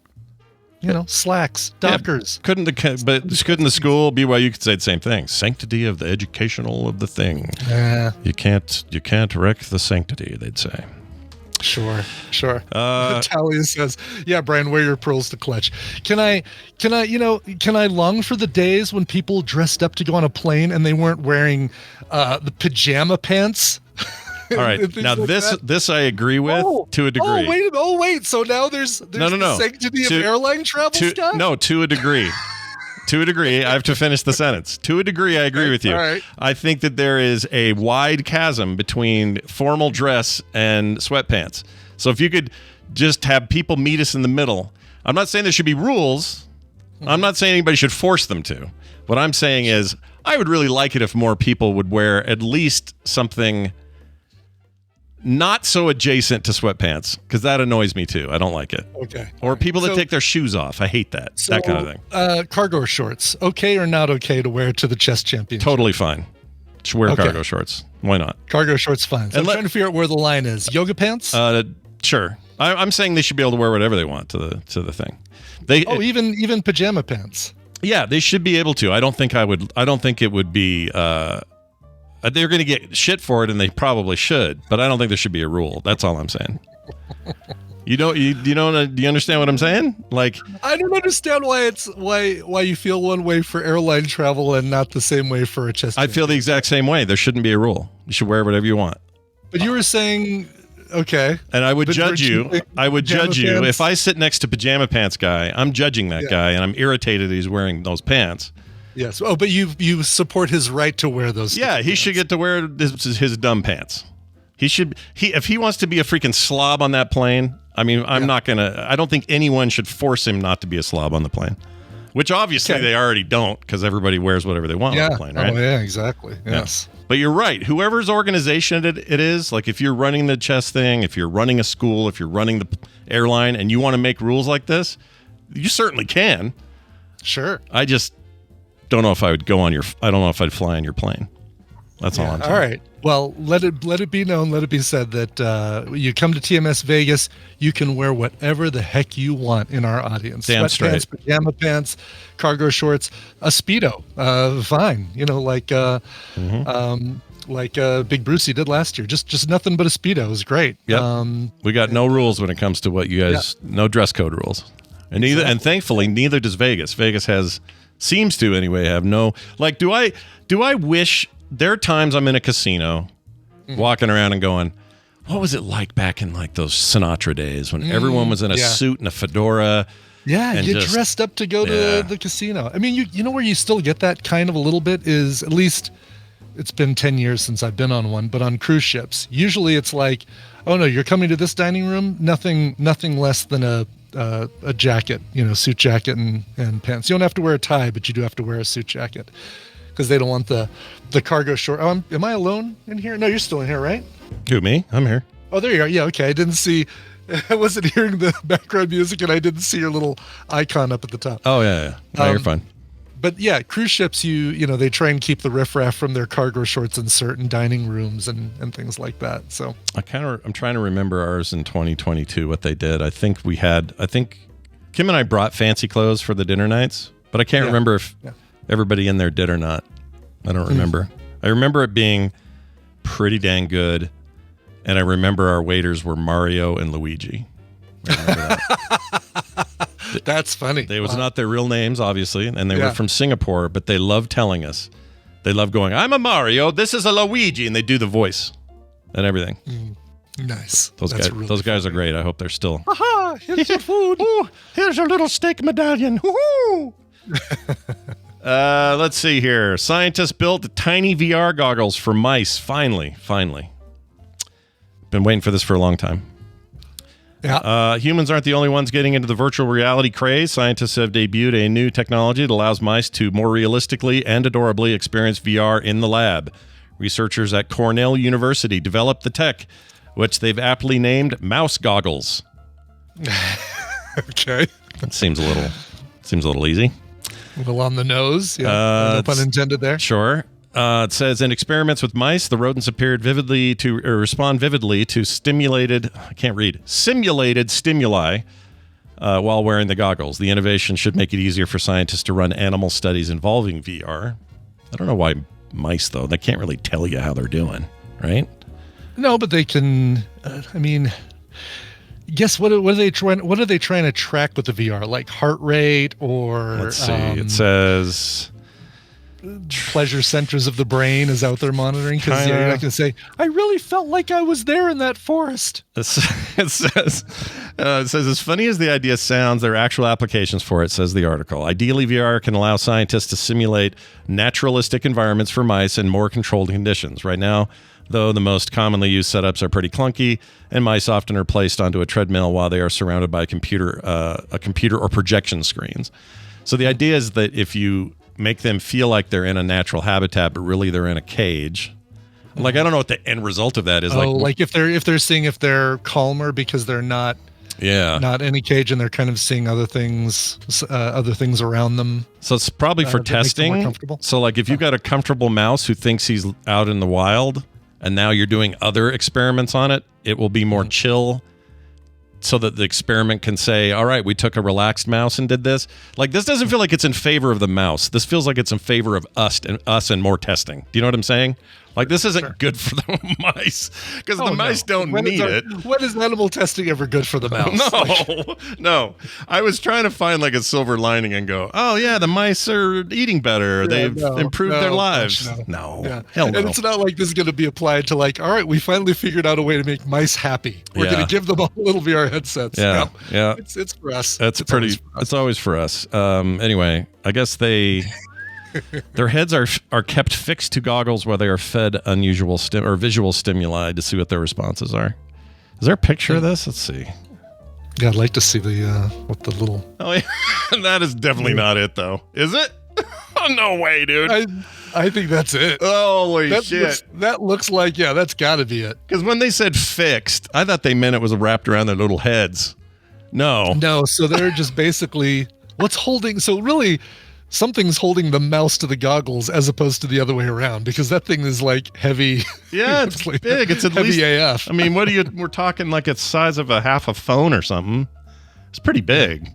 slacks, Dockers. Couldn't the school BYU could say the same thing? Sanctity of the educational of the thing. You can't wreck the sanctity, they'd say. Sure. Talia says, "Yeah, Brian, wear your pearls to clutch." Can I long for the days when people dressed up to go on a plane and they weren't wearing the pajama pants? All right. Now like this I agree with to a degree. Wait. So now there's no. the sanctity of airline travel stuff? No, to a degree. To a degree, I have to finish the sentence. To a degree, I agree with you. All right. I think that there is a wide chasm between formal dress and sweatpants. So if you could just have people meet us in the middle. I'm not saying there should be rules. I'm not saying anybody should force them to. What I'm saying is I would really like it if more people would wear at least something not so adjacent to sweatpants, because that annoys me too. I don't like it. Okay. Or people that take their shoes off. I hate that. That kind of thing. Cargo shorts, okay or not okay to wear to the chess championship? Totally fine. Just wear cargo shorts. Why not? Cargo shorts, fine. So I'm trying to figure out where the line is. Yoga pants? Sure. I'm saying they should be able to wear whatever they want to the thing. Even pajama pants. Yeah, they should be able to. I don't think it would be. They're going to get shit for it, and they probably should. But I don't think there should be a rule. That's all I'm saying. Do you understand what I'm saying? Like, I don't understand why you feel one way for airline travel and not the same way for a chess. I feel the exact same way. There shouldn't be a rule. You should wear whatever you want. But you were saying, okay. And I would judge you. If I sit next to pajama pants guy. I'm judging that guy, and I'm irritated that he's wearing those pants. Yes. Oh, but you support his right to wear those. Yeah, he should get to wear his dumb pants. If he wants to be a freaking slob on that plane. I mean, I don't think anyone should force him not to be a slob on the plane, which obviously they already don't, because everybody wears whatever they want on the plane, right? Oh, yeah, exactly. Yes. Yeah. But you're right. Whoever's organization it is, like if you're running the chess thing, if you're running a school, if you're running the airline, and you want to make rules like this, you certainly can. Sure. I just don't know if I would I don't know if I'd fly on your plane. That's all I'm saying. All right. Well, let it be known, let it be said that you come to TMS Vegas, you can wear whatever the heck you want in our audience. Damn straight. Pajama pants, cargo shorts, a Speedo, fine. Like Big Brucey did last year. Just nothing but a Speedo is great. Yep. We got no rules when it comes to what you guys, no dress code rules. And and thankfully, neither does Vegas. Vegas seems to anyway, have no, like, do I wish. There are times I'm in a casino walking around and going, what was it like back in like those Sinatra days when everyone was in a suit and a fedora? Yeah, you dressed up to go to the casino. I mean, you know where you still get that kind of a little bit is, at least it's been 10 years since I've been on one, but on cruise ships, usually it's like, oh no, you're coming to this dining room, nothing less than a jacket, suit jacket and pants. You don't have to wear a tie, but you do have to wear a suit jacket, because they don't want the cargo short. Oh, am I alone in here? No, you're still in here, right? Who, me? I'm here. Oh, there you are. Yeah, okay. I wasn't hearing the background music, and I didn't see your little icon up at the top. Oh, yeah. No, you're fine. But yeah, cruise ships, they try and keep the riffraff from their cargo shorts in certain dining rooms and things like that. So I'm trying to remember ours in 2022, what they did. I think Kim and I brought fancy clothes for the dinner nights, but I can't remember if everybody in there did or not. I don't remember. I remember it being pretty dang good, and I remember our waiters were Mario and Luigi. That's funny. They was not their real names, obviously, and they were from Singapore, but they love telling us. They love going, I'm a Mario, this is a Luigi, and they do the voice and everything. Nice. Those guys are great. I hope they're still. Aha! Here's your food. Ooh, here's your little steak medallion. Woohoo! Let's see here. Scientists built tiny VR goggles for mice. Finally. Been waiting for this for a long time. Yeah. Humans aren't the only ones getting into the virtual reality craze. Scientists have debuted a new technology that allows mice to more realistically and adorably experience VR in the lab. Researchers at Cornell University developed the tech, which they've aptly named mouse goggles. Okay. That seems a little easy. A little on the nose. Yeah. No pun intended there. Sure. It says, in experiments with mice, the rodents appeared respond vividly to simulated stimuli while wearing the goggles. The innovation should make it easier for scientists to run animal studies involving VR. I don't know why mice, though. They can't really tell you how they're doing, right? No, but they can. Guess what are they trying? What are they trying to track with the VR? Like heart rate, or let's see. It says pleasure centers of the brain. Is that what they're monitoring? Because you're not going to say, "I really felt like I was there in that forest." It says as funny as the idea sounds, there are actual applications for it. Says the article. Ideally, VR can allow scientists to simulate naturalistic environments for mice in more controlled conditions. Right now, though, the most commonly used setups are pretty clunky, and mice often are placed onto a treadmill while they are surrounded by a computer or projection screens. So the idea is that if you make them feel like they're in a natural habitat, but really they're in a cage. Like, I don't know what the end result of that is. Like if they're seeing if they're calmer because they're not in a cage and they're kind of seeing other things around them. So it's probably for testing. So like if you've got a comfortable mouse who thinks he's out in the wild, and now you're doing other experiments on it, it will be more chill, so that the experiment can say, all right, we took a relaxed mouse and did this. Like, this doesn't feel like it's in favor of the mouse. This feels like it's in favor of us and more testing. Do you know what I'm saying? Like, this isn't good for the mice, because the mice don't need it. When is animal testing ever good for the mouse? No. I was trying to find like a silver lining and go, oh yeah, the mice are eating better. They've improved their lives. Hell no. And it's not like this is going to be applied to like, all right, we finally figured out a way to make mice happy. We're going to give them all little VR headsets. Yeah. It's for us. It's always for us. Anyway, I guess their heads are kept fixed to goggles while they are fed unusual visual stimuli to see what their responses are. Is there a picture of this? Let's see. Yeah, I'd like to see what the little. Oh yeah, that is definitely not it though. Is it? Oh no way, dude. I think that's it. Holy shit! That looks like that's got to be it. Because when they said fixed, I thought they meant it was wrapped around their little heads. No. So they're just basically what's holding. So really, something's holding the mouse to the goggles as opposed to the other way around, because that thing is like heavy. Yeah, it's like big. It's at heavy least AF. I mean, we're talking like it's size of half a phone or something. It's pretty big.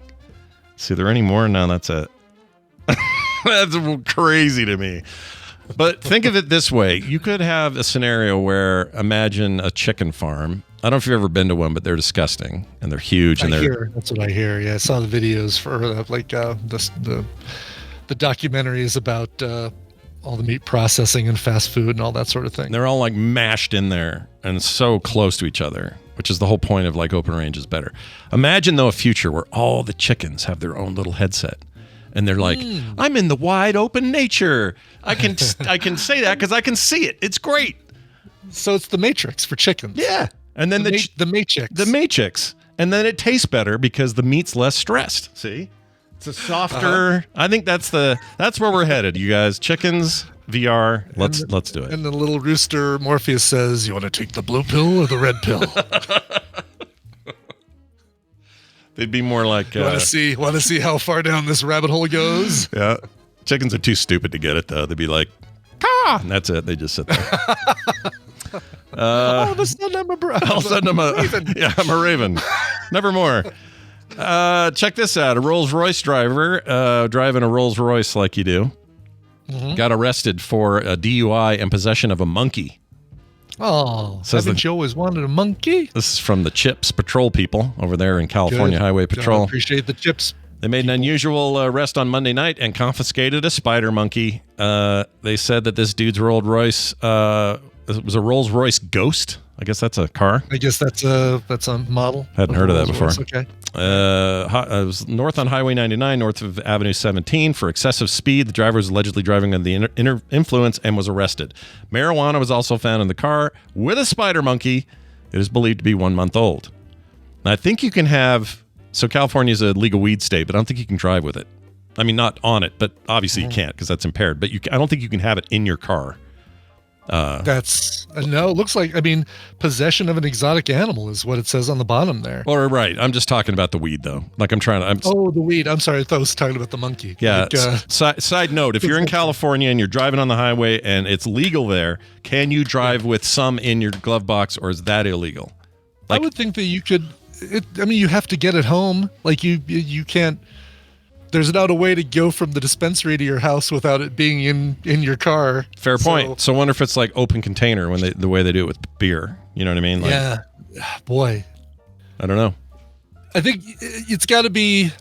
See, there any more? No, that's it. That's crazy to me. But think of it this way. You could have a scenario where, imagine a chicken farm. I don't know if you've ever been to one, but they're disgusting and they're huge. That's what I hear. Yeah, I saw the videos for the documentaries about all the meat processing and fast food and all that sort of thing. They're all like mashed in there and so close to each other, which is the whole point of like open range is better. Imagine though a future where all the chickens have their own little headset. And they're like, I'm in the wide open nature. I can say that because I can see it. It's great. So it's the Matrix for chickens. Yeah. And then the Matrix. The Matrix. And then it tastes better because the meat's less stressed. See? It's a softer. I think that's where we're headed, you guys. Chickens, VR. Let's do it. And the little rooster Morpheus says, you want to take the blue pill or the red pill? They'd be more like want to see how far down this rabbit hole goes? Yeah. Chickens are too stupid to get it though. They'd be like, "Caw!" And that's it. They just sit there. All of a sudden I'm a raven. Yeah, I'm a raven. Never more. Check this out. A Rolls-Royce driver driving a Rolls-Royce like you do got arrested for a DUI and possession of a monkey. Oh, haven't you always wanted a monkey? This is from the CHIPS patrol people over there in California Highway Patrol. Appreciate the CHIPS. They made an unusual arrest on Monday night and confiscated a spider monkey. They said that this dude's Rolls-Royce was a Rolls-Royce Ghost. I guess that's a car. I guess that's a model. Hadn't heard of that before. Okay. It was north on Highway 99, north of Avenue 17 for excessive speed. The driver was allegedly driving under the influence and was arrested. Marijuana was also found in the car with a spider monkey. It is believed to be 1 month old. Now, I think you can have... So California is a legal weed state, but I don't think you can drive with it. I mean, not on it, but obviously you can't because that's impaired. But I don't think you can have it in your car. That's no. It looks like possession of an exotic animal is what it says on the bottom there. Well, right. I'm just talking about the weed though. Like the weed. I'm sorry. I thought I was talking about the monkey. Yeah. Side note: if you're in California and you're driving on the highway and it's legal there, can you drive with some in your glove box, or is that illegal? I would think that you could. I mean, you have to get it home. Like you can't. There's not a way to go from the dispensary to your house without it being in your car. Fair point. So I wonder if it's like open container when the way they do it with beer. You know what I mean? Like, yeah, boy. I don't know. I think it's got to be.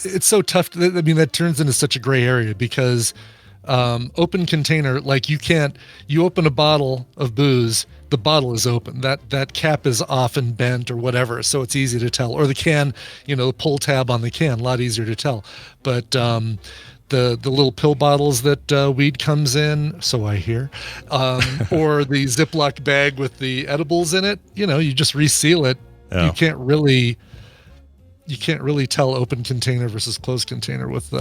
It's so tough. I mean, that turns into such a gray area because open container, like you open a bottle of booze, the bottle is open. That cap is often bent or whatever, so it's easy to tell. Or the can, the pull tab on the can, a lot easier to tell. But the little pill bottles that weed comes in, so I hear, or the Ziploc bag with the edibles in it, you just reseal it. Yeah. You can't really tell open container versus closed container with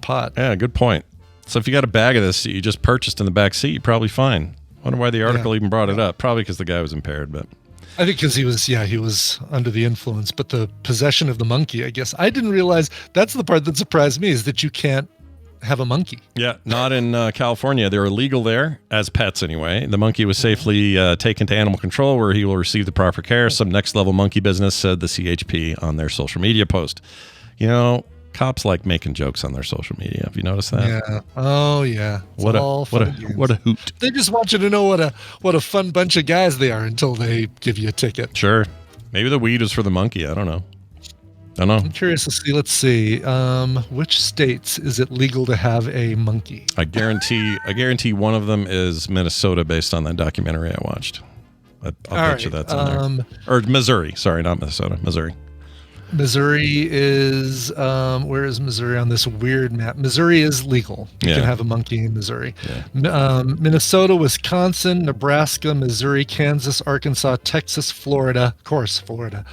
pot. Yeah, good point. So if you got a bag of this that you just purchased in the back seat, you're probably fine. Wonder why the article even brought it up. Probably because the guy was impaired, but I think because he was under the influence. But the possession of the monkey, I guess I didn't realize that's the part that surprised me is that you can't have a monkey. Yeah, not in California. They're illegal there as pets anyway. The monkey was safely taken to animal control where he will receive the proper care. Some next level monkey business, said the CHP on their social media post. Cops like making jokes on their social media. Have you noticed that? Yeah. Oh yeah. What a hoot. They just want you to know what a fun bunch of guys they are until they give you a ticket. Sure. Maybe the weed is for the monkey. I don't know. I'm curious to see. Let's see. Which states is it legal to have a monkey? I guarantee one of them is Minnesota based on that documentary I watched. I'll bet you that's in there. Or Missouri. Sorry, not Minnesota. Missouri. Missouri is where is Missouri on this weird map? Missouri is legal. You can have a monkey in Missouri. Yeah. Minnesota, Wisconsin, Nebraska, Missouri, Kansas, Arkansas, Texas, Florida, of course, Florida,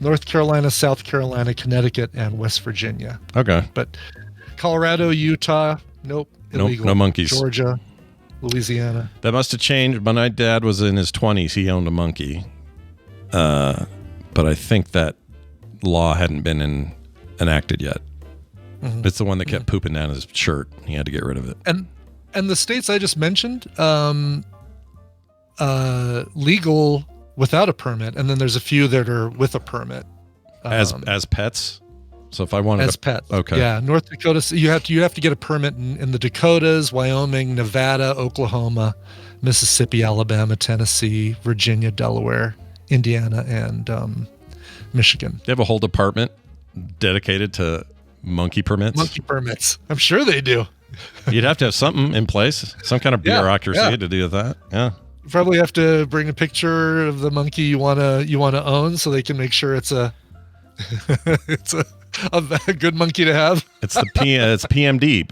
North Carolina, South Carolina, Connecticut, and West Virginia. Okay. But Colorado, Utah, nope, illegal. No monkeys. Georgia, Louisiana. That must have changed. When my dad was in his 20s, he owned a monkey. But I think that law hadn't been enacted yet. Mm-hmm. It's the one that kept pooping down his shirt. He had to get rid of it. And the states I just mentioned, legal without a permit, and then there's a few that are with a permit. As pets. So if I wanted as pets, okay, yeah, North Dakota. So you have to get a permit in the Dakotas, Wyoming, Nevada, Oklahoma, Mississippi, Alabama, Tennessee, Virginia, Delaware, Indiana, and Michigan. They have a whole department dedicated to monkey permits. Monkey permits. I'm sure they do. You'd have to have something in place, some kind of bureaucracy to do with that. Yeah. You probably have to bring a picture of the monkey you wanna own, so they can make sure it's a a good monkey to have. It's it's PMD,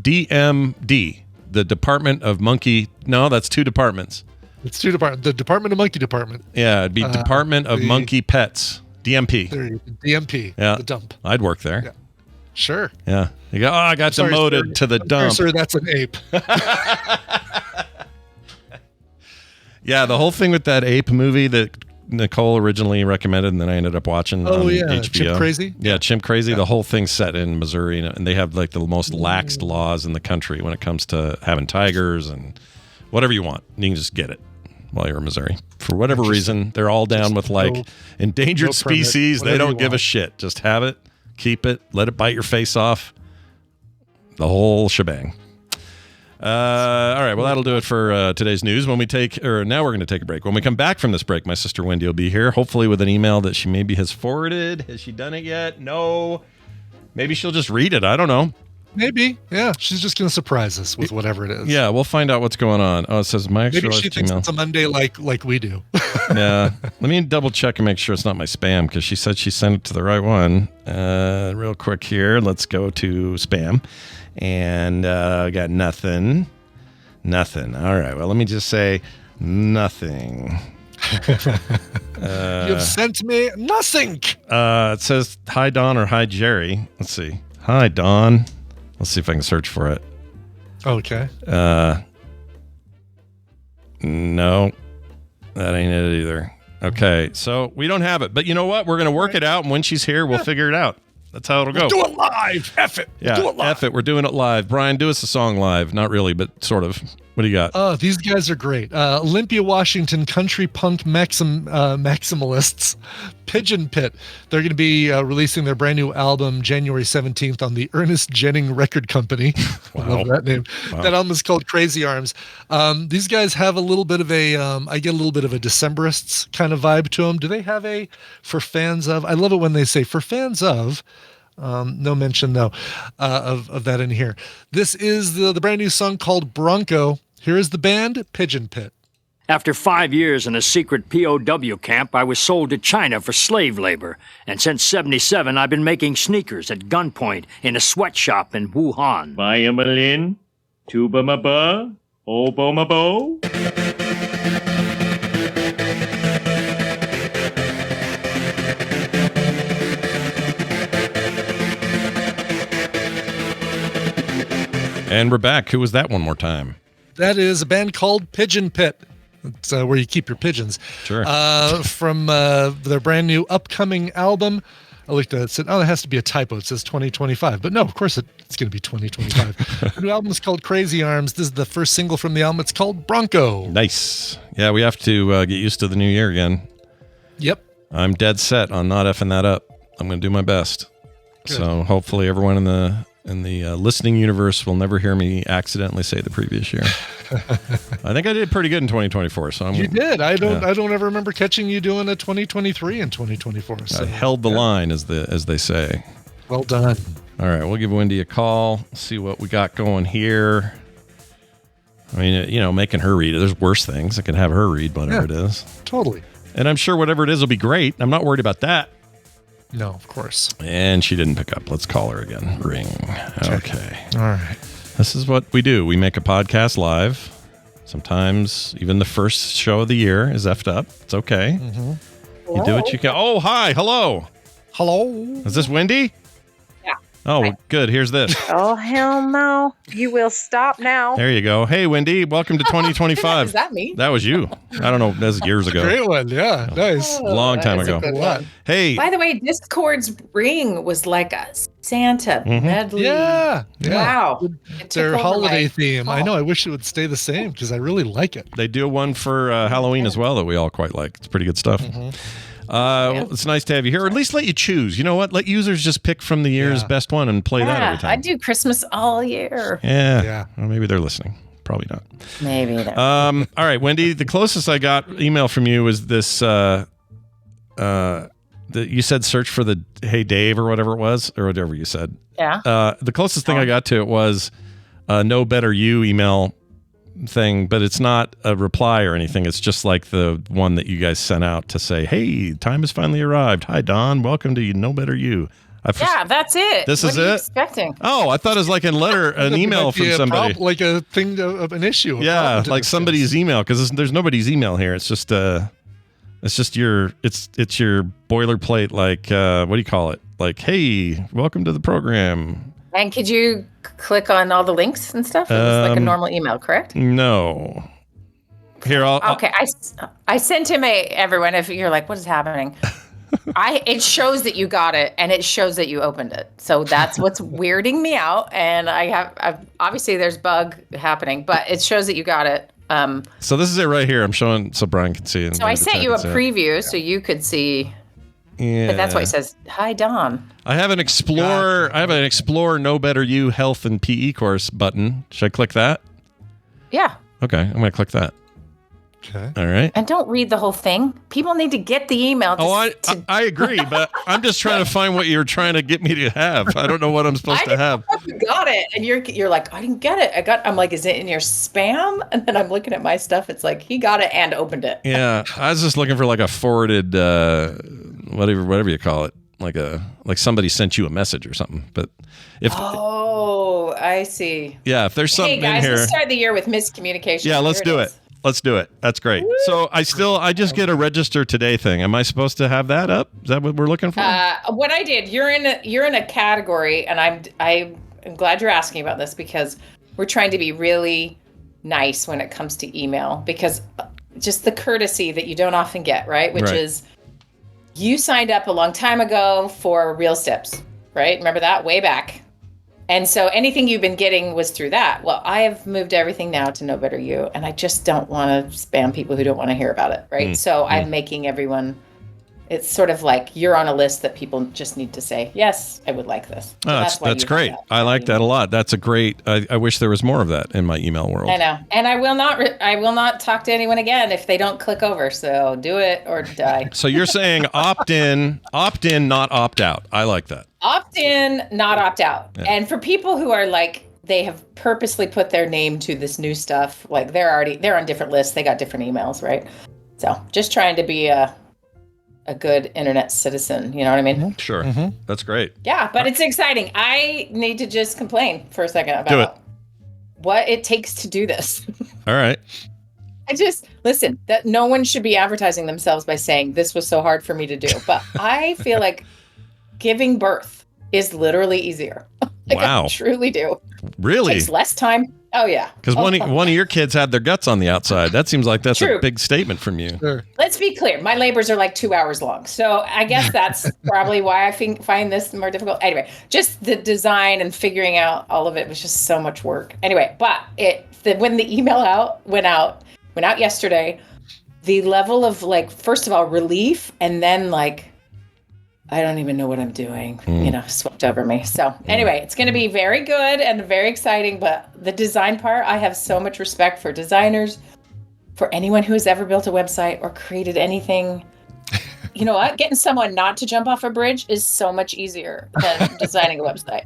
DMD, the Department of Monkey. No, that's two departments. It's two departments. The Department of Monkey Department. Yeah, it'd be Department of Monkey Pets. DMP. DMP. Yeah. The dump. I'd work there. Yeah. Sure. Yeah. You go, I got demoted to the dump. Sir, that's an ape. Yeah, the whole thing with that ape movie that Nicole originally recommended and then I ended up watching on HBO. Chimp Crazy? Yeah, Chimp Crazy. Yeah. The whole thing's set in Missouri, and they have like the most laxed laws in the country when it comes to having tigers and whatever you want. You can just get it while you're in Missouri. For whatever reason, they're all down with like endangered species. They don't give a shit. Just have it, keep it, let it bite your face off. The whole shebang. All right, well, that'll do it for today's news. Now we're going to take a break. When we come back from this break, my sister Wendi will be here, hopefully with an email that she maybe has forwarded. Has she done it yet? No. Maybe she'll just read it. I don't know. Maybe. Yeah. She's just going to surprise us with whatever it is. Yeah, we'll find out what's going on. Oh, it says my extra Maybe she thinks it's a Monday like we do. Yeah. Let me double check and make sure it's not my spam because she said she sent it to the right one. Real quick here. Let's go to spam. And I got nothing. Nothing. All right. Well, let me just say nothing. You've sent me nothing. It says hi, Don, or hi, Jerry. Let's see. Hi, Don. Let's see if I can search for it. Okay. No, that ain't it either. Okay. So we don't have it. But you know what? We're going to work it out. And when she's here, we'll figure it out. That's how it'll go. Do it live. F it. Yeah, Do it live. F it. We're doing it live. Brian, do us a song live. Not really, but sort of. What do you got? Oh, these guys are great. Olympia, Washington, country punk maximalists, Pigeon Pit. They're going to be releasing their brand new album January 17th on the Ernest Jennings Record Company. I love that name. Wow. That album is called Crazy Arms. These guys have a little bit of I get a little bit of a Decemberists kind of vibe to them. Do they have a for fans of? I love it when they say for fans of. No mention though of that in here. This is the brand new song called Bronco. Here is the band Pigeon Pit. After 5 years in a secret POW camp, I was sold to China for slave labor. And since 77, I've been making sneakers at gunpoint in a sweatshop in Wuhan. Violin, tuba maba, oboe mabo. And we're back. Who was that one more time? That is a band called Pigeon Pit. It's where you keep your pigeons. Sure. From their brand new upcoming album. I looked at it, said, oh, it has to be a typo. It says 2025. But no, of course it's going to be 2025. The new album is called Crazy Arms. This is the first single from the album. It's called Bronco. Nice. Yeah, we have to get used to the new year again. Yep. I'm dead set on not effing that up. I'm going to do my best. Good. So hopefully everyone in the listening universe will never hear me accidentally say the previous year. I think I did pretty good in 2024. So You did. I don't ever remember catching you doing a 2023 and 2024. So I held the line, as they say. well done. All right, we'll give Wendi a call. See what we got going here. I mean, making her read it. There's worse things. I can have her read whatever it is. Totally. And I'm sure whatever it is will be great. I'm not worried about that. No, of course. And she didn't pick up. Let's call her again. Ring. Okay. All right. This is what we do. We make a podcast live. Sometimes even the first show of the year is effed up. It's okay. Mm-hmm. You do what you can. Oh, hi. Hello. Hello. Is this Wendi? Yeah. Oh, Hi. good. Here's this. Oh, hell no. You will stop now. There you go. Hey, Wendi. Welcome to 2025. Is that me? That was you. I don't know. That was years ago. Great one. Yeah. Nice. Long time That's a ago. good What? one. Hey. By the way, Discord's ring was like a Santa medley. Yeah. Wow. It took Their over holiday my theme. I fall. know. I wish it would stay the same because I really like it. They do one for Halloween as well that we all quite like. It's pretty good stuff. It's nice to have you here, or at least let you choose. You know what? Let users just pick from the year's best one and play that every time. I do Christmas all year. Yeah. Well, maybe they're listening. Probably not. Maybe. They're- All right, Wendi. The closest I got email from you was this. You said search for the Hey Dave or whatever it was, or whatever you said. yeah. The closest thing I got to it was No Better You email thing, but it's not a reply or anything. It's just like the one that you guys sent out to say, hey, time has finally arrived. Hi, Don. Welcome to No Better You. Yeah, that's it. This what is are you it? Expecting? Oh, I thought it was like an email from somebody. Like a thing of an issue. a Yeah, problem to like discuss. somebody's email, because there's nobody's email here. It's just your boilerplate, like what do you call it? Like, hey, welcome to the program. And could you click on all the links and stuff? It was like a normal email, correct? No. Here, I'll Okay, I sent him everyone. If you're like, what is happening? It shows that you got it, and it shows that you opened it. So that's what's weirding me out. And I've obviously there's bug happening, but it shows that you got it. So this is it right here. I'm showing so Brian can see it. So I sent you a preview so you could see. Yeah. But that's why it says, "Hi, Don." I have an Explore. I have an Explore No Better You Health and PE course button. Should I click that? Yeah, Okay, I'm gonna click that. Okay. All right. and don't read the whole thing. People need to get the email. I agree, but I'm just trying to find what you're trying to get me to have. I don't know what I'm supposed to have. You got it, and you're like, I didn't get it. I'm like, is it in your spam? And then I'm looking at my stuff. It's like he got it and opened it. Yeah, I was just looking for like a forwarded, whatever you call it, like somebody sent you a message or something. But if I see. if there's something Hey guys, in here, let's start the year with miscommunication. yeah, let's do it. Let's do it. That's great. So I just get a register today thing. Am I supposed to have that up? Is that what we're looking for? What I did, you're in a category, and I'm glad you're asking about this because we're trying to be really nice when it comes to email, because just the courtesy that you don't often get, right? Which is you signed up a long time ago for Real Steps. right? Remember that? Way back. And so anything you've been getting was through that. Well, I have moved everything now to No Better You, and I just don't want to spam people who don't want to hear about it, right? So I'm making everyone, it's sort of like you're on a list that people just need to say, yes, I would like this. So that's great. I like that a lot. That's a great, I wish there was more of that in my email world. I know. And I will not talk to anyone again if they don't click over. So do it or die. So you're saying opt in, not opt out. I like that. Opt in, not opt out. Yeah. And for people who are like, they have purposely put their name to this new stuff, like they're on different lists. They got different emails, right? So just trying to be a good internet citizen. You know what I mean? Sure. That's great. Yeah, but it's exciting. I need to just complain for a second about what it takes to do this. All right. Listen, that no one should be advertising themselves by saying this was so hard for me to do. But I feel like giving birth is literally easier. Wow. I truly do. Really? It takes less time. Oh, yeah. Because one of your kids had their guts on the outside. That seems like that's True. a big statement from you. Sure. Let's be clear. My labors are like 2 hours long. So I guess that's probably why I find this more difficult. Anyway, just the design and figuring out all of it was just so much work. Anyway, but when the email went out yesterday, the level of like, first of all, relief, and then like, I don't even know what I'm doing, swept over me. So anyway, it's going to be very good and very exciting. But the design part, I have so much respect for designers, for anyone who has ever built a website or created anything. You know what? Getting someone not to jump off a bridge is so much easier than designing a website.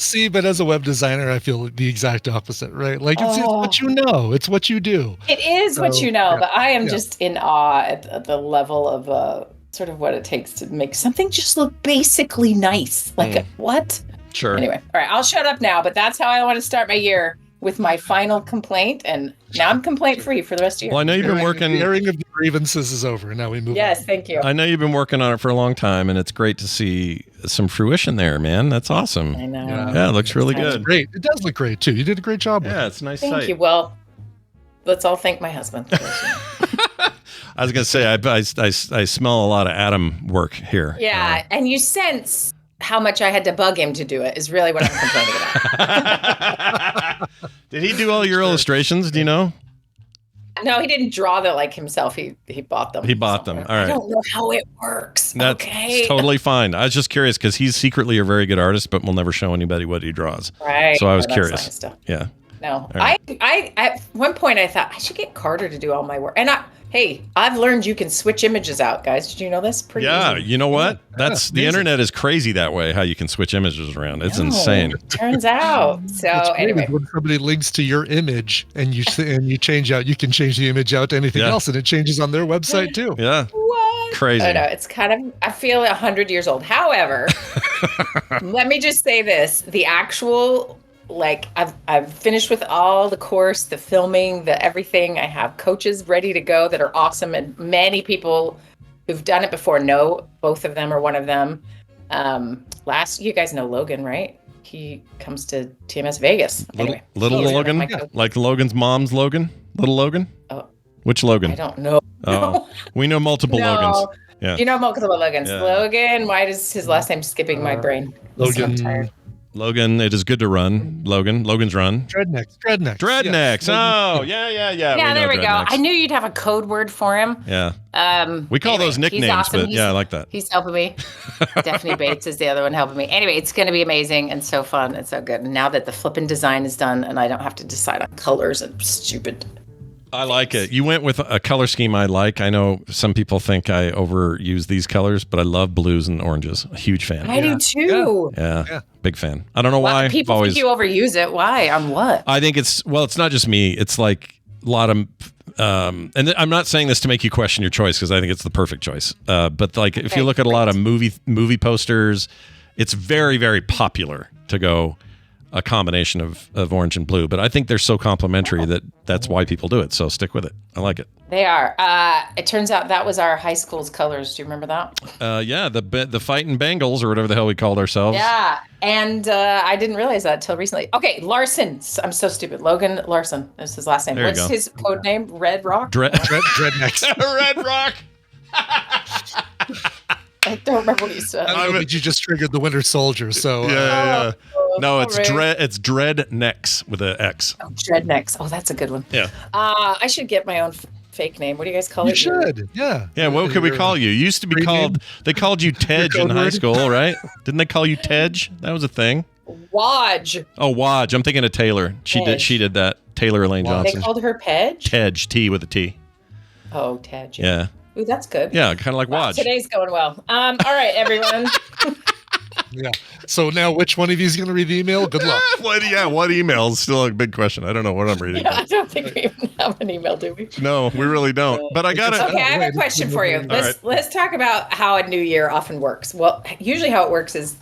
See, but as a web designer, I feel the exact opposite, right? Like it's what you know, it's what you do. It is what you know, but I am just in awe at the level of sort of what it takes to make something just look basically nice. Like what? Sure. Anyway, all right, I'll shut up now, but that's how I want to start my year, with my final complaint, and now I'm complaint free for the rest of the year. Well, I know you've been working. The airing of the grievances is over. Now we move on. Yes, thank you. I know you've been working on it for a long time, and it's great to see some fruition there, man. That's awesome. I know. Yeah, it looks really good. Great. It does look great too. You did a great job with it. Yeah, it's a nice Thank site. you. Well, let's all thank my husband. I was going to say, I smell a lot of Adam work here. Yeah, and you sense how much I had to bug him to do it is really what I'm complaining about. Did he do all your illustrations? Do you know? No, he didn't draw them like himself. He bought them. He bought them. All right. I don't know how it works. That's okay. totally fine. I was just curious because he's secretly a very good artist, but will never show anybody what he draws. Right. So I was That's curious. nice stuff. Yeah. No, right. I at one point I thought I should get Carter to do all my work. And I've learned you can switch images out, guys. Did you know this? Pretty Yeah, easy. you know what? That's the amazing. internet is crazy that way. How you can switch images around? It's insane. Turns out. So What's great anyway, is when somebody links to your image and you change out, you can change the image out to anything else, and it changes on their website too. Yeah. what? Crazy. I know it's kind of. I feel 100 years old. However, let me just say this: the actual. Like I've finished with all the course, the filming, the everything. I have coaches ready to go that are awesome, and many people who've done it before know both of them or one of them. You guys know Logan, right? He comes to TMS Vegas. Anyway, Little Logan, like Logan's mom's Logan, little Logan. Oh, which Logan? I don't know. Oh, we know multiple Logans. Yeah, you know multiple Logans. Yeah. Logan. Why does his last name skipping my brain? Logan. I'm so tired. Logan, it is good to run. Logan's run. Dreadnecks. Dreadnecks. Oh, yeah. Yeah, there we go. I knew you'd have a code word for him. Yeah. We call Anyway, those nicknames, he's awesome. but yeah, I like that. He's helping me. Stephanie Bates is the other one helping me. Anyway, it's going to be amazing and so fun and so good. And now that the flipping design is done and I don't have to decide on colors and stupid. I like it. You went with a color scheme I like. I know some people think I overuse these colors, but I love blues and oranges. A huge fan. I do too. Yeah. Big fan. I don't know why. People think you overuse it. Why? On what? I think it's not just me. It's like a lot of, and I'm not saying this to make you question your choice because I think it's the perfect choice. But like if you look at a lot of movie posters, it's very, very popular to go a combination of orange and blue. But I think they're so complementary that's why people do it. So stick with it. I like it. They are. It turns out that was our high school's colors. Do you remember that? Yeah, the fighting Bengals or whatever the hell we called ourselves. Yeah, and I didn't realize that till recently. Okay, Larson. I'm so stupid. Logan Larson is his last name. There you What's go. his code name? Red Rock? Dreadnecks. Red Rock. I don't remember what you said. I don't know, but you just triggered the Winter Soldier. So Yeah. No, it's sorry. It's Dread Necks with an X. Oh, Dreadnecks. Oh, that's a good one. Yeah. I should get my own fake name. What do you guys call you it? should. Yeah. Yeah, what could we call you? You used to be Rename? called, they called you Tej code in high word? school, right? Didn't they call you Tej? That was a thing. Waj. Oh, Waj. I'm thinking of Taylor. She did that. Taylor Elaine They Johnson. called her Pedge? Tej, T with a T. Oh, Tej. Yeah. Ooh, that's good. Yeah, kind of like Wow, Waj. today's going well. All right, everyone. Yeah. So now, which one of you is going to read the email? Good luck. What email is still a big question. I don't know what I'm reading. Yeah, I don't think we even have an email, do we? No, we really don't. But I got it. Okay, I have a question for you. Let's talk about how a new year often works. Well, usually how it works is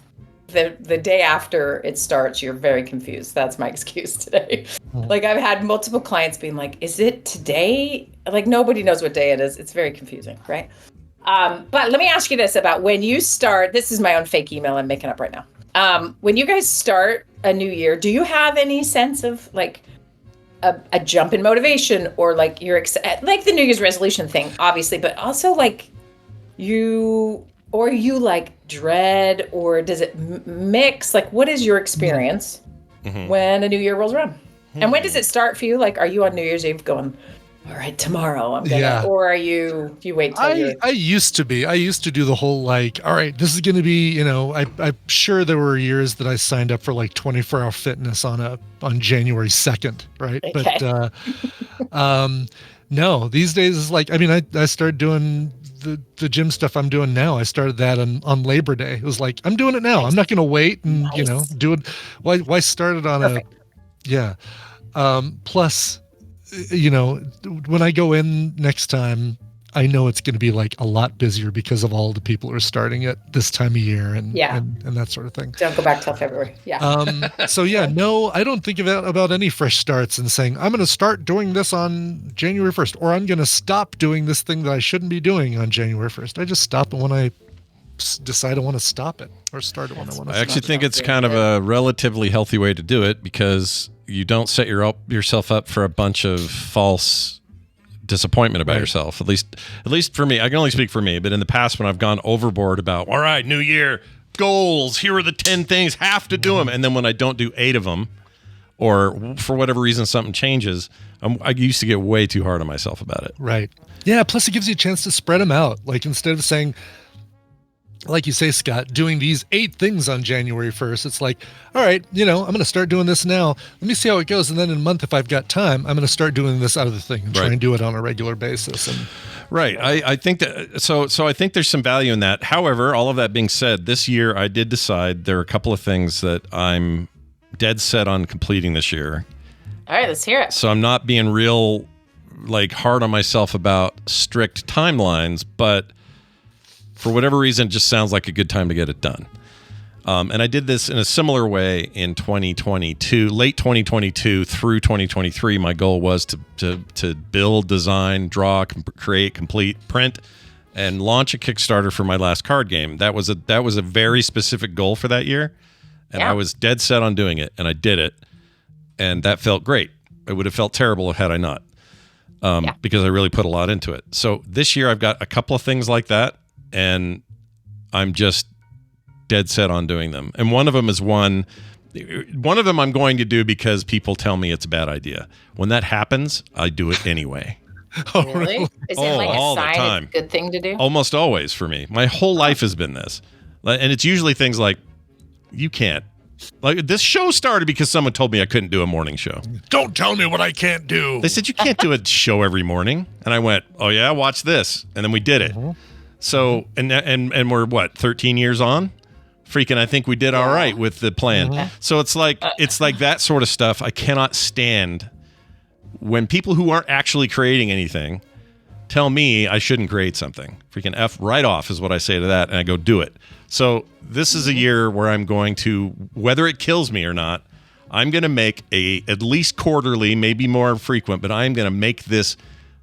the day after it starts, you're very confused. That's my excuse today. Like I've had multiple clients being like, "Is it today?" Like nobody knows what day it is. It's very confusing, right? But let me ask you this about when you start. This is my own fake email I'm making up right now. When you guys start a new year, do you have any sense of like a jump in motivation or like you're like the New Year's resolution thing, obviously, but also like you like dread or does it mix? Like, what is your experience when a new year rolls around? And when does it start for you? Like, are you on New Year's Eve going, all right, tomorrow I'm gonna, or are you, do you wait till I used to be. I used to do the whole like, all right, this is going to be, I'm sure there were years that I signed up for like 24-hour fitness on January 2nd, right? Okay. But no, these days is like, I mean, I started doing the gym stuff I'm doing now. I started that on Labor Day. It was like, I'm doing it now. Nice. I'm not going to wait and, Nice. do it. Why start it on Perfect. plus, when I go in next time, I know it's going to be like a lot busier because of all the people who are starting it this time of year and that sort of thing. Don't go back till February. Yeah. So yeah, no, I don't think about any fresh starts and saying, I'm going to start doing this on January 1st, or I'm going to stop doing this thing that I shouldn't be doing on January 1st. I just stop it when I decide I want to stop it or start it when I want to I actually stop think it. it's kind of a relatively healthy way to do it because you don't set yourself up for a bunch of false disappointment about yourself. At least for me, I can only speak for me, but in the past when I've gone overboard about, all right, new year, goals, here are the 10 things, have to do them. And then when I don't do 8 of them, or for whatever reason something changes, I used to get way too hard on myself about it. Right. Yeah, plus it gives you a chance to spread them out. Like instead of saying, like you say, Scott, doing these 8 things on January 1st, it's like, all right, I'm going to start doing this now. Let me see how it goes. And then in a month, if I've got time, I'm going to start doing this other thing and try and do it on a regular basis. And right. I think that, so I think there's some value in that. However, all of that being said, this year I did decide there are a couple of things that I'm dead set on completing this year. All right, let's hear it. So I'm not being real like hard on myself about strict timelines, but for whatever reason, it just sounds like a good time to get it done. And I did this in a similar way in 2022, late 2022 through 2023. My goal was to build, design, draw, create, complete, print, and launch a Kickstarter for my last card game. That was a very specific goal for that year, and I was dead set on doing it, and I did it, and that felt great. It would have felt terrible had I not, because I really put a lot into it. So this year I've got a couple of things like that, and I'm just dead set on doing them. And one of them is one of them I'm going to do because people tell me it's a bad idea. When that happens, I do it anyway. Really? Is it like all a the sign time. it's a good thing to do? Almost always for me. My whole life has been this. And it's usually things like, you can't. Like this show started because someone told me I couldn't do a morning show. don't tell me what I can't do. They said, you can't do a show every morning. And I went, oh yeah, watch this. And then we did it. So, and we're what, 13 years on? Freaking, I think we did all right with the plan. So it's like that sort of stuff. I cannot stand when people who aren't actually creating anything tell me I shouldn't create something. Freaking F right off is what I say to that. And I go, do it. So this is a year where I'm going to, whether it kills me or not, I'm going to make at least quarterly, maybe more frequent, but I'm going to make this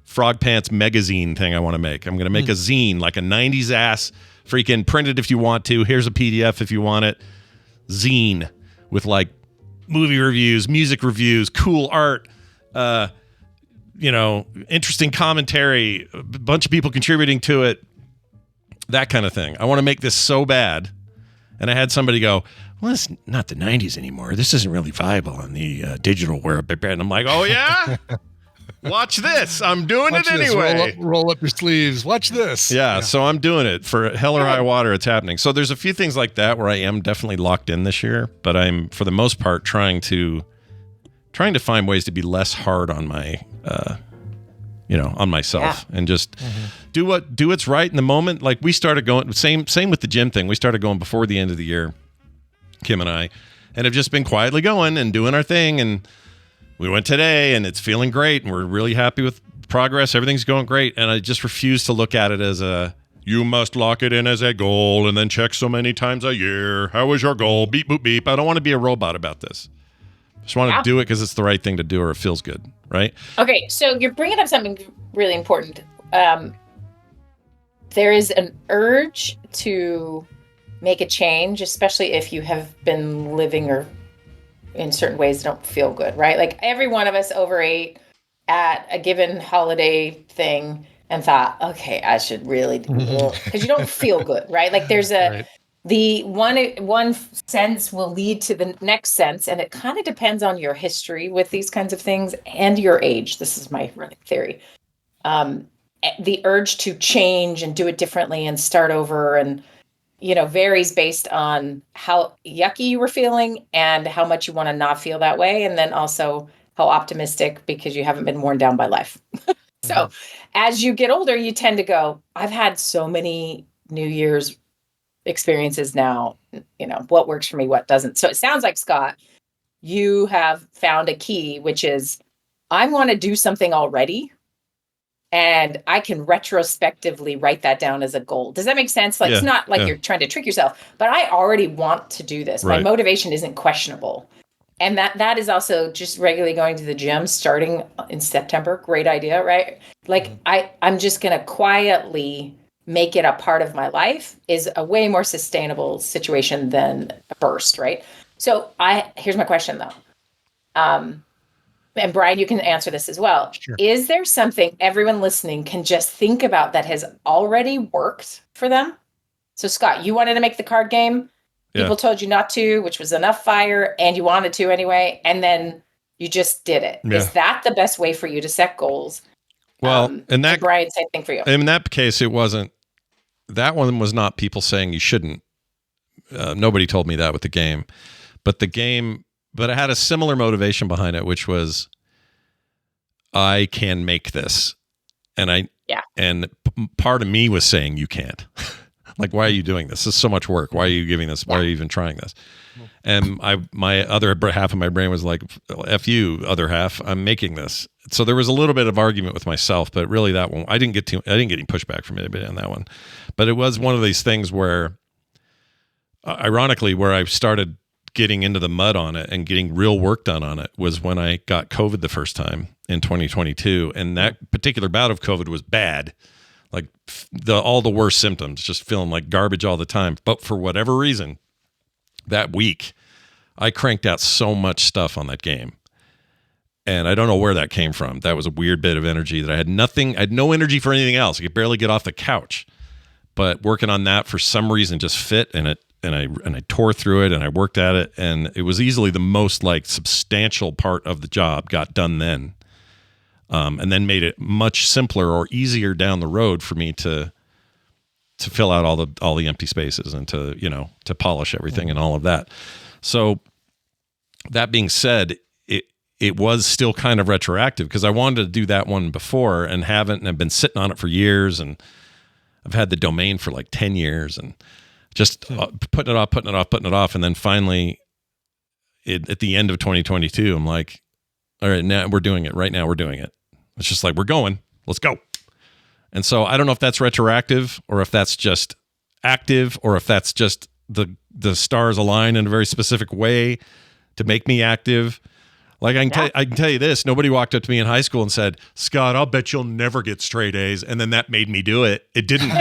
Frog Pants magazine thing I want to make. I'm going to make a zine, like a 90s ass, freaking print it if you want to. Here's a PDF if you want it. Zine with like movie reviews, music reviews, cool art, interesting commentary, a bunch of people contributing to it. That kind of thing. I want to make this so bad. And I had somebody go, well, it's not the 90s anymore. This isn't really viable on the digital wear. And I'm like, oh, yeah? Watch this. I'm doing it anyway. Roll up your sleeves. Watch this. Yeah, so I'm doing it. For hell or high water, it's happening. So there's a few things like that where I am definitely locked in this year, but I'm, for the most part, trying to find ways to be less hard on my, on myself, and just do what's right in the moment. Like we started going, same with the gym thing. We started going before the end of the year, Kim and I, and have just been quietly going and doing our thing. And we went today and it's feeling great. And we're really happy with progress. Everything's going great. And I just refuse to look at it as you must lock it in as a goal and then check so many times a year. How was your goal? Beep, boop, beep. I don't want to be a robot about this. I just want to do it because it's the right thing to do or it feels good. Right? Okay. So you're bringing up something really important. There is an urge to make a change, especially if you have been living or in certain ways don't feel good, right? Like every one of us overate at a given holiday thing and thought, okay, I should really do it, because you don't feel good, right? Like there's the one sense will lead to the next sense, and it kind of depends on your history with these kinds of things and your age. This is my running theory. The urge to change and do it differently and start over and varies based on how yucky you were feeling and how much you want to not feel that way. And then also how optimistic, because you haven't been worn down by life. So as you get older, you tend to go, I've had so many New Year's experiences now, what works for me, what doesn't. So it sounds like, Scott, you have found a key, which is I want to do something already. And I can retrospectively write that down as a goal. Does that make sense? Like, it's not like you're trying to trick yourself, but I already want to do this. My motivation isn't questionable. And that is also just regularly going to the gym starting in September. Great idea, right? Like I'm just going to quietly make it a part of my life is a way more sustainable situation than a burst, right? So here's my question though. And Brian, you can answer this as well. Sure. Is there something everyone listening can just think about that has already worked for them? So Scott, you wanted to make the card game. People told you not to, which was enough fire, and you wanted to anyway. And then you just did it. Yeah. Is that the best way for you to set goals? Well, and Brian, same thing for you. In that case, it wasn't. That one was not people saying you shouldn't. Nobody told me that with the game, but it had a similar motivation behind it, which was I can make this. And part of me was saying you can't. Like, why are you doing this? This is so much work. Why are you giving this? Why are you even trying this? And my other half of my brain was like, F you, other half, I'm making this. So there was a little bit of argument with myself, but really that one, I didn't get any pushback from anybody on that one. But it was one of these things where, ironically, where I started getting into the mud on it and getting real work done on it was when I got COVID the first time in 2022. And that particular bout of COVID was bad. Like all the worst symptoms, just feeling like garbage all the time. But for whatever reason, that week, I cranked out so much stuff on that game. And I don't know where that came from. That was a weird bit of energy that I had no energy for anything else. I could barely get off the couch. But working on that for some reason just fit, and I tore through it and I worked at it, and it was easily the most like substantial part of the job got done then. And then made it much simpler or easier down the road for me to fill out all the empty spaces and to polish everything and all of that. So that being said, it was still kind of retroactive because I wanted to do that one before and I've been sitting on it for years, and I've had the domain for like 10 years and just putting it off. And then finally at the end of 2022, I'm like, all right, now we're doing it. Right now we're doing it. It's just like, we're going, let's go. And so I don't know if that's retroactive or if that's just active or if that's just the stars align in a very specific way to make me active. Like I can tell you this, nobody walked up to me in high school and said, Scott, I'll bet you'll never get straight A's. And then that made me do it. It didn't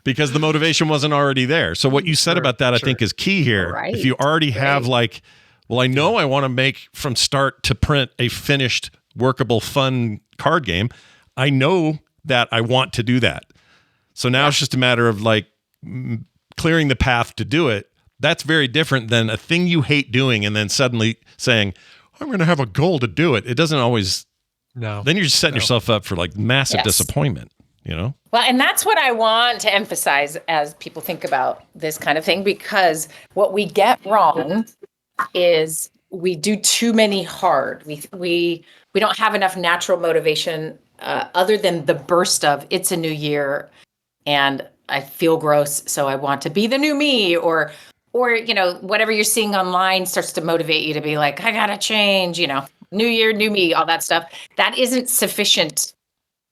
because the motivation wasn't already there. So what you said about that, I think is key here. Right. If you already have like, well, I know I want to make from start to print a finished, workable, fun card game. I know that I want to do that. So now it's just a matter of like clearing the path to do it. That's very different than a thing you hate doing and then suddenly saying, I'm going to have a goal to do it. It doesn't always. No. Then you're just setting yourself up for like massive disappointment, you know? Well, and that's what I want to emphasize as people think about this kind of thing, because what we get wrong is we do too many hard. We don't have enough natural motivation other than the burst of it's a new year and I feel gross, so I want to be the new me, or whatever you're seeing online starts to motivate you to be like, I gotta change, new year, new me, all that stuff. That isn't sufficient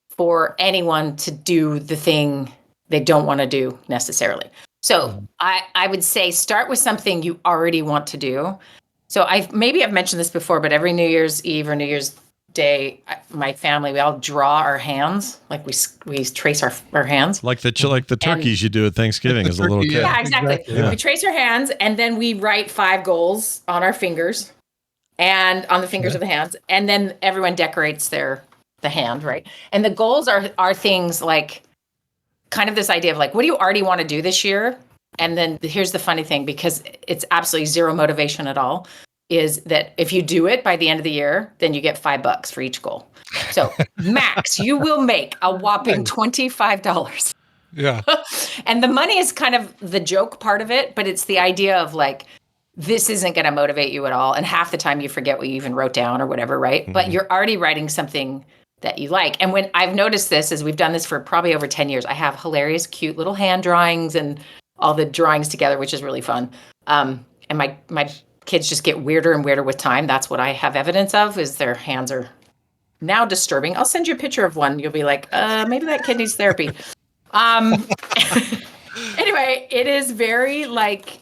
for anyone to do the thing they don't want to do necessarily. So I would say start with something you already want to do. So I've mentioned this before, but every New Year's Eve or New Year's Day, my family, we all draw our hands, like we trace our hands. Like the turkeys you do at Thanksgiving as a little kid. Yeah, exactly. Yeah. We trace our hands and then we write 5 goals on our fingers and on the fingers of the hands. And then everyone decorates the hand, right? And the goals are things like kind of this idea of like, what do you already want to do this year? And then here's the funny thing, because it's absolutely zero motivation at all, is that if you do it by the end of the year, then you get $5 for each goal. So max, you will make a whopping $25. Yeah. And the money is kind of the joke part of it, but it's the idea of like, this isn't going to motivate you at all. And half the time you forget what you even wrote down or whatever, right? Mm-hmm. But you're already writing something that you like. And when I've noticed this, as we've done this for probably over 10 years, I have hilarious, cute little hand drawings and all the drawings together, which is really fun. And my kids just get weirder and weirder with time. That's what I have evidence of, is their hands are now disturbing. I'll send you a picture of one. You'll be like, maybe that kid needs therapy. Anyway, it is very like,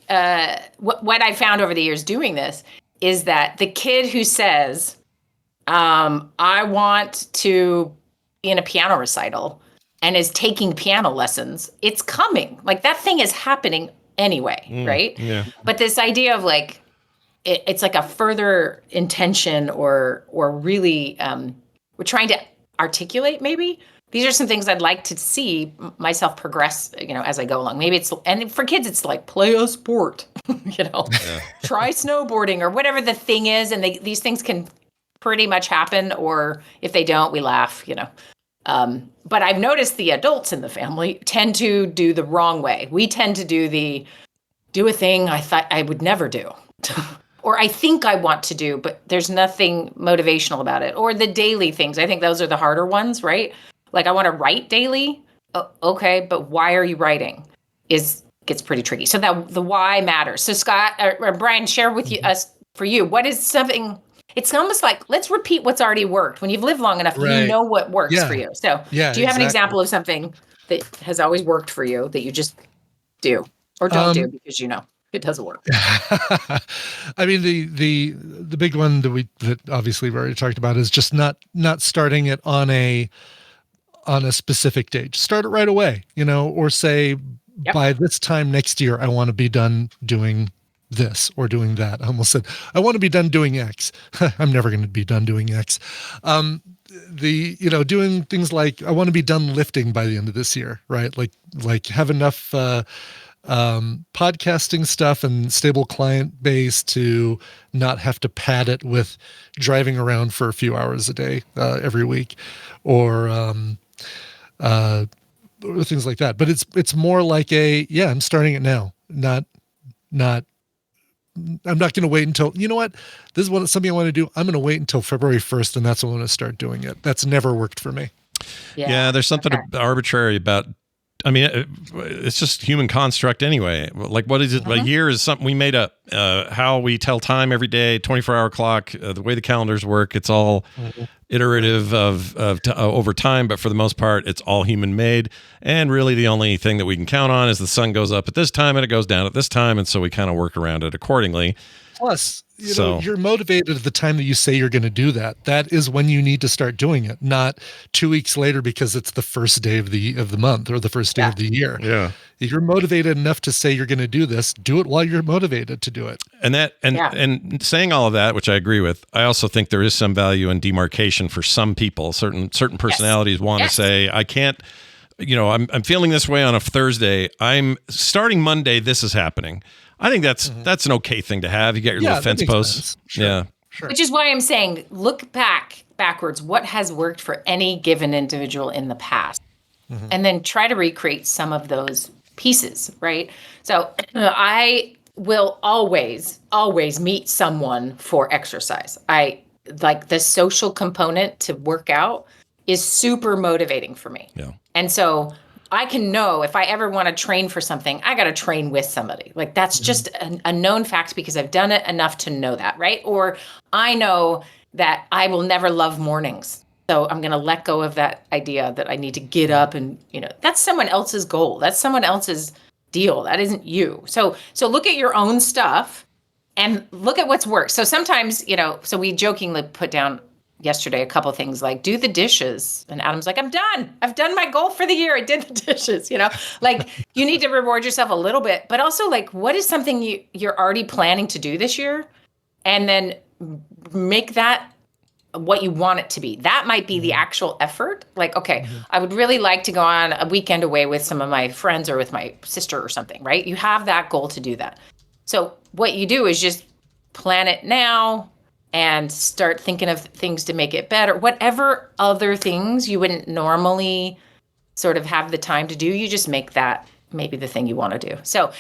what I found over the years doing this is that the kid who says, I want to be in a piano recital and is taking piano lessons, it's coming. Like that thing is happening anyway, right? Yeah. But this idea of like, it's like a further intention or really we're trying to articulate maybe. These are some things I'd like to see myself progress, as I go along. Maybe and for kids, it's like play a sport, try snowboarding or whatever the thing is. And these things can pretty much happen, or if they don't, we laugh, But I've noticed the adults in the family tend to do the wrong way. We tend to do a thing I thought I would never do. Or I think I want to do, but there's nothing motivational about it. Or the daily things. I think those are the harder ones, right? Like I want to write daily. Oh, okay, but why are you writing? Gets pretty tricky. So that the why matters. So Scott or Brian, share with us for you. What is something? It's almost like let's repeat what's already worked. When you've lived long enough, you know what works for you. So do you have an example of something that has always worked for you that you just do or don't do because it doesn't work? I mean, the big one that obviously we already talked about is just not starting it on a specific date. Just start it right away, or say by this time next year, I want to be done doing this or doing that. I almost said, I want to be done doing X. I'm never going to be done doing X. Doing things like, I want to be done lifting by the end of this year, right? Like have enough, podcasting stuff and stable client base to not have to pad it with driving around for a few hours a day, every week, or things like that. But it's more like I'm starting it now. I'm not going to wait until, this is something I want to do. I'm going to wait until February 1st, and that's when I'm going to start doing it. That's never worked for me. Yeah, there's something arbitrary about, it's just human construct anyway. Like, what is it? A year is something we made up. How we tell time every day, 24-hour clock, the way the calendars work, it's all iterative of over time, but for the most part, it's all human made. And really the only thing that we can count on is the sun goes up at this time and it goes down at this time. And so we kind of work around it accordingly. Plus, you're motivated at the time that you say you're going to do that. That is when you need to start doing it, not 2 weeks later because it's the first day of the month or the first day of the year. Yeah. If you're motivated enough to say you're going to do this, do it while you're motivated to do it. And saying all of that, which I agree with, I also think there is some value in demarcation for some people. Certain personalities want to say, I can't I'm feeling this way on a Thursday. I'm starting Monday. This is happening. I think that's an okay thing to have. You get your little fence posts. Sure. Yeah. Sure. Which is why I'm saying, look backwards. What has worked for any given individual in the past? And then try to recreate some of those pieces, right? So I will always meet someone for exercise. I like the social component to work out is super motivating for me. Yeah. And so I can know if I ever want to train for something, I got to train with somebody. Like that's just a known fact because I've done it enough to know that, right? Or I know that I will never love mornings. So I'm going to let go of that idea that I need to get up and, that's someone else's goal. That's someone else's deal. That isn't you. So look at your own stuff and look at what's worked. So sometimes, so we jokingly put down yesterday a couple of things like do the dishes. And Adam's like, I'm done. I've done my goal for the year. I did the dishes, like you need to reward yourself a little bit, but also like, what is something you're already planning to do this year? And then make that what you want it to be. That might be the actual effort. Like, okay, I would really like to go on a weekend away with some of my friends or with my sister or something, right? You have that goal to do that. So what you do is just plan it now and start thinking of things to make it better. Whatever other things you wouldn't normally sort of have the time to do, you just make that maybe the thing you want to do. So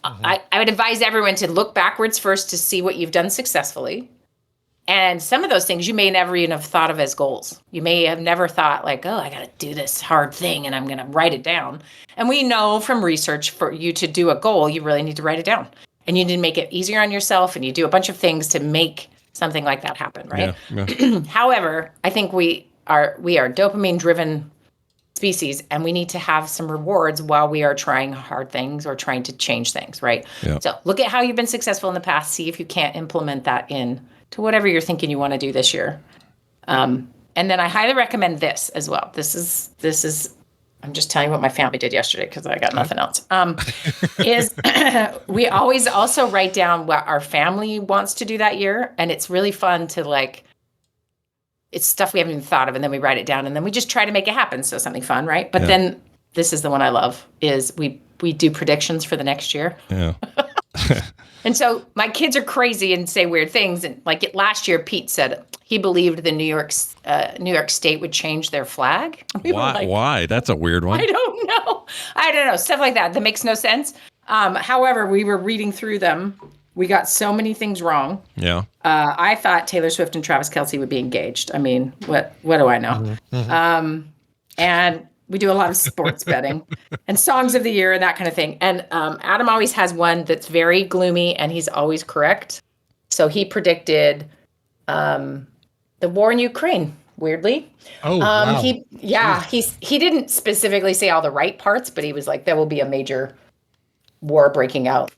I would advise everyone to look backwards first to see what you've done successfully. And some of those things you may never even have thought of as goals. You may have never thought like, oh, I got to do this hard thing and I'm going to write it down. And we know from research for you to do a goal, you really need to write it down. And you need to make it easier on yourself and you do a bunch of things to make something like that happen, right? Yeah. However, I think we are dopamine driven species and we need to have some rewards while we are trying hard things or trying to change things, right? Yeah. So look at how you've been successful in the past, see if you can't implement that in to whatever you're thinking you want to do this year. And then I highly recommend this as well. This is, I'm just telling you what my family did yesterday because I got nothing else. Is we always also write down what our family wants to do that year. And it's really fun to like, it's stuff we haven't even thought of. And then we write it down and then we just try to make it happen. So something fun, right? But then this is the one I love is we do predictions for the next year. Yeah. And so my kids are crazy and say weird things. And like last year, Pete said he believed the New York State would change their flag. Why? That's a weird one. I don't know. Stuff like that makes no sense. However, we were reading through them. We got so many things wrong. Yeah. I thought Taylor Swift and Travis Kelce would be engaged. I mean, what do I know? And we do a lot of sports betting and songs of the year and that kind of thing. And Adam always has one that's very gloomy and he's always correct. So he predicted the war in Ukraine, weirdly. Oh, wow. He didn't specifically say all the right parts, but he was like, there will be a major war breaking out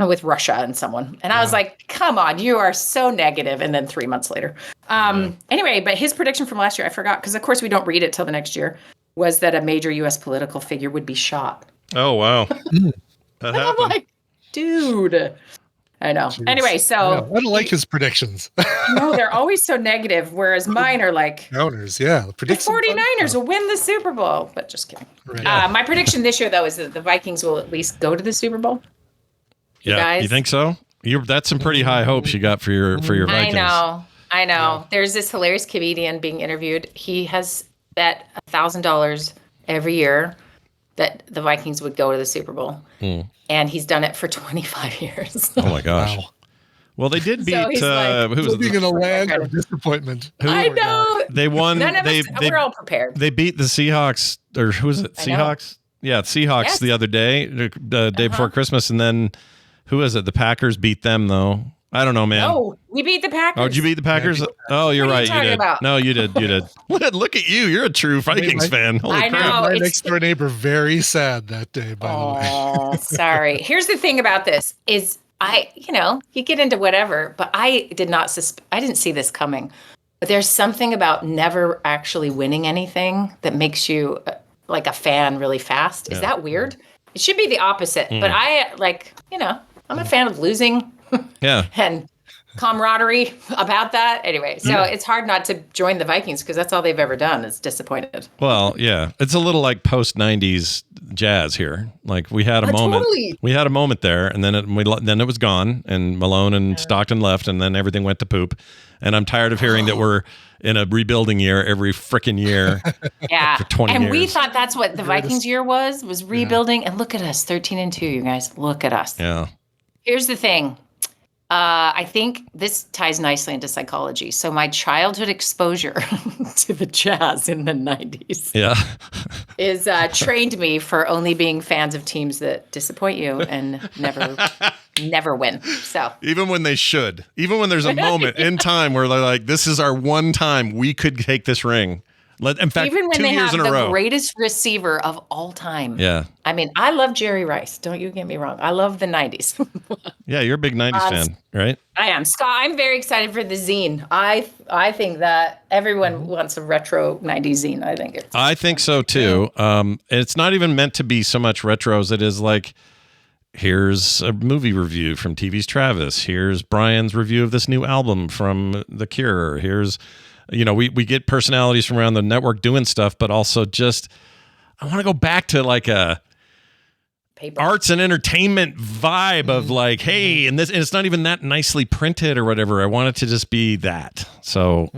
with Russia and someone. And I was like, come on, you are so negative. And then 3 months later. Anyway, but his prediction from last year, I forgot, because of course we don't read it till the next year, was that a major U.S. political figure would be shot. Oh, wow. That happened. I'm like, dude. I know. Jeez. Anyway, so. I don't like his predictions. No, they're always so negative, whereas mine are like. Counters, yeah. The 49ers will win the Super Bowl. But just kidding. Right. My prediction this year, though, is that the Vikings will at least go to the Super Bowl. Yeah, you think so? That's some pretty high hopes you got for your Vikings. I know. Yeah. There's this hilarious comedian being interviewed. He has bet $1,000 every year that the Vikings would go to the Super Bowl. And he's done it for 25 years. Oh my gosh. Wow. Well, they did beat who was living in a land of disappointment. I know. They won. We're all prepared. They beat the Seahawks, or who was it? Seahawks? Yeah, Seahawks the other day, the day before Christmas, and then who is it? The Packers beat them though. I don't know, man. No, we beat the Packers. Oh, did you beat the Packers? Oh, you're right. You did. About? No, you did. You did. Look at you. You're a true Vikings fan. Holy crap. Know. My next door neighbor very sad that day, by the way. Oh, sorry. Here's the thing about this is you get into whatever, but I didn't see this coming. But there's something about never actually winning anything that makes you like a fan really fast. Is that weird? It should be the opposite. But I'm a fan of losing. Yeah. And camaraderie about that. Anyway, so it's hard not to join the Vikings because that's all they've ever done is disappointed. Well, yeah, it's a little like post '90s jazz here. Like we had a moment, totally. we had a moment there, and then it was gone, and Malone and Stockton left, and then everything went to poop. And I'm tired of hearing that we're in a rebuilding year every freaking year. Yeah, for 20 and years. we thought that's what the Vikings year was rebuilding. And look at us, 13-2, you guys. Look at us. Yeah. Here's the thing. I think this ties nicely into psychology. So my childhood exposure to the Jazz in the 90s is trained me for only being fans of teams that disappoint you and never win. So Even when they should. Even when there's a moment in time where they're like, this is our one time we could take this ring. In fact, even when 2 they years have in a row. the greatest receiver of all time. Yeah. I mean, I love Jerry Rice. Don't you get me wrong. I love the 90s. Yeah, you're a big 90s fan, right? I am. Scott, I'm very excited for the zine. I think that everyone wants a retro 90s zine. I think so too. It's not even meant to be so much retro as it is like, here's a movie review from TV's Travis. Here's Brian's review of this new album from The Cure. Here's, we get personalities from around the network doing stuff, but also just, I want to go back to like a arts and entertainment vibe of like, hey, and it's not even that nicely printed or whatever. I want it to just be that. So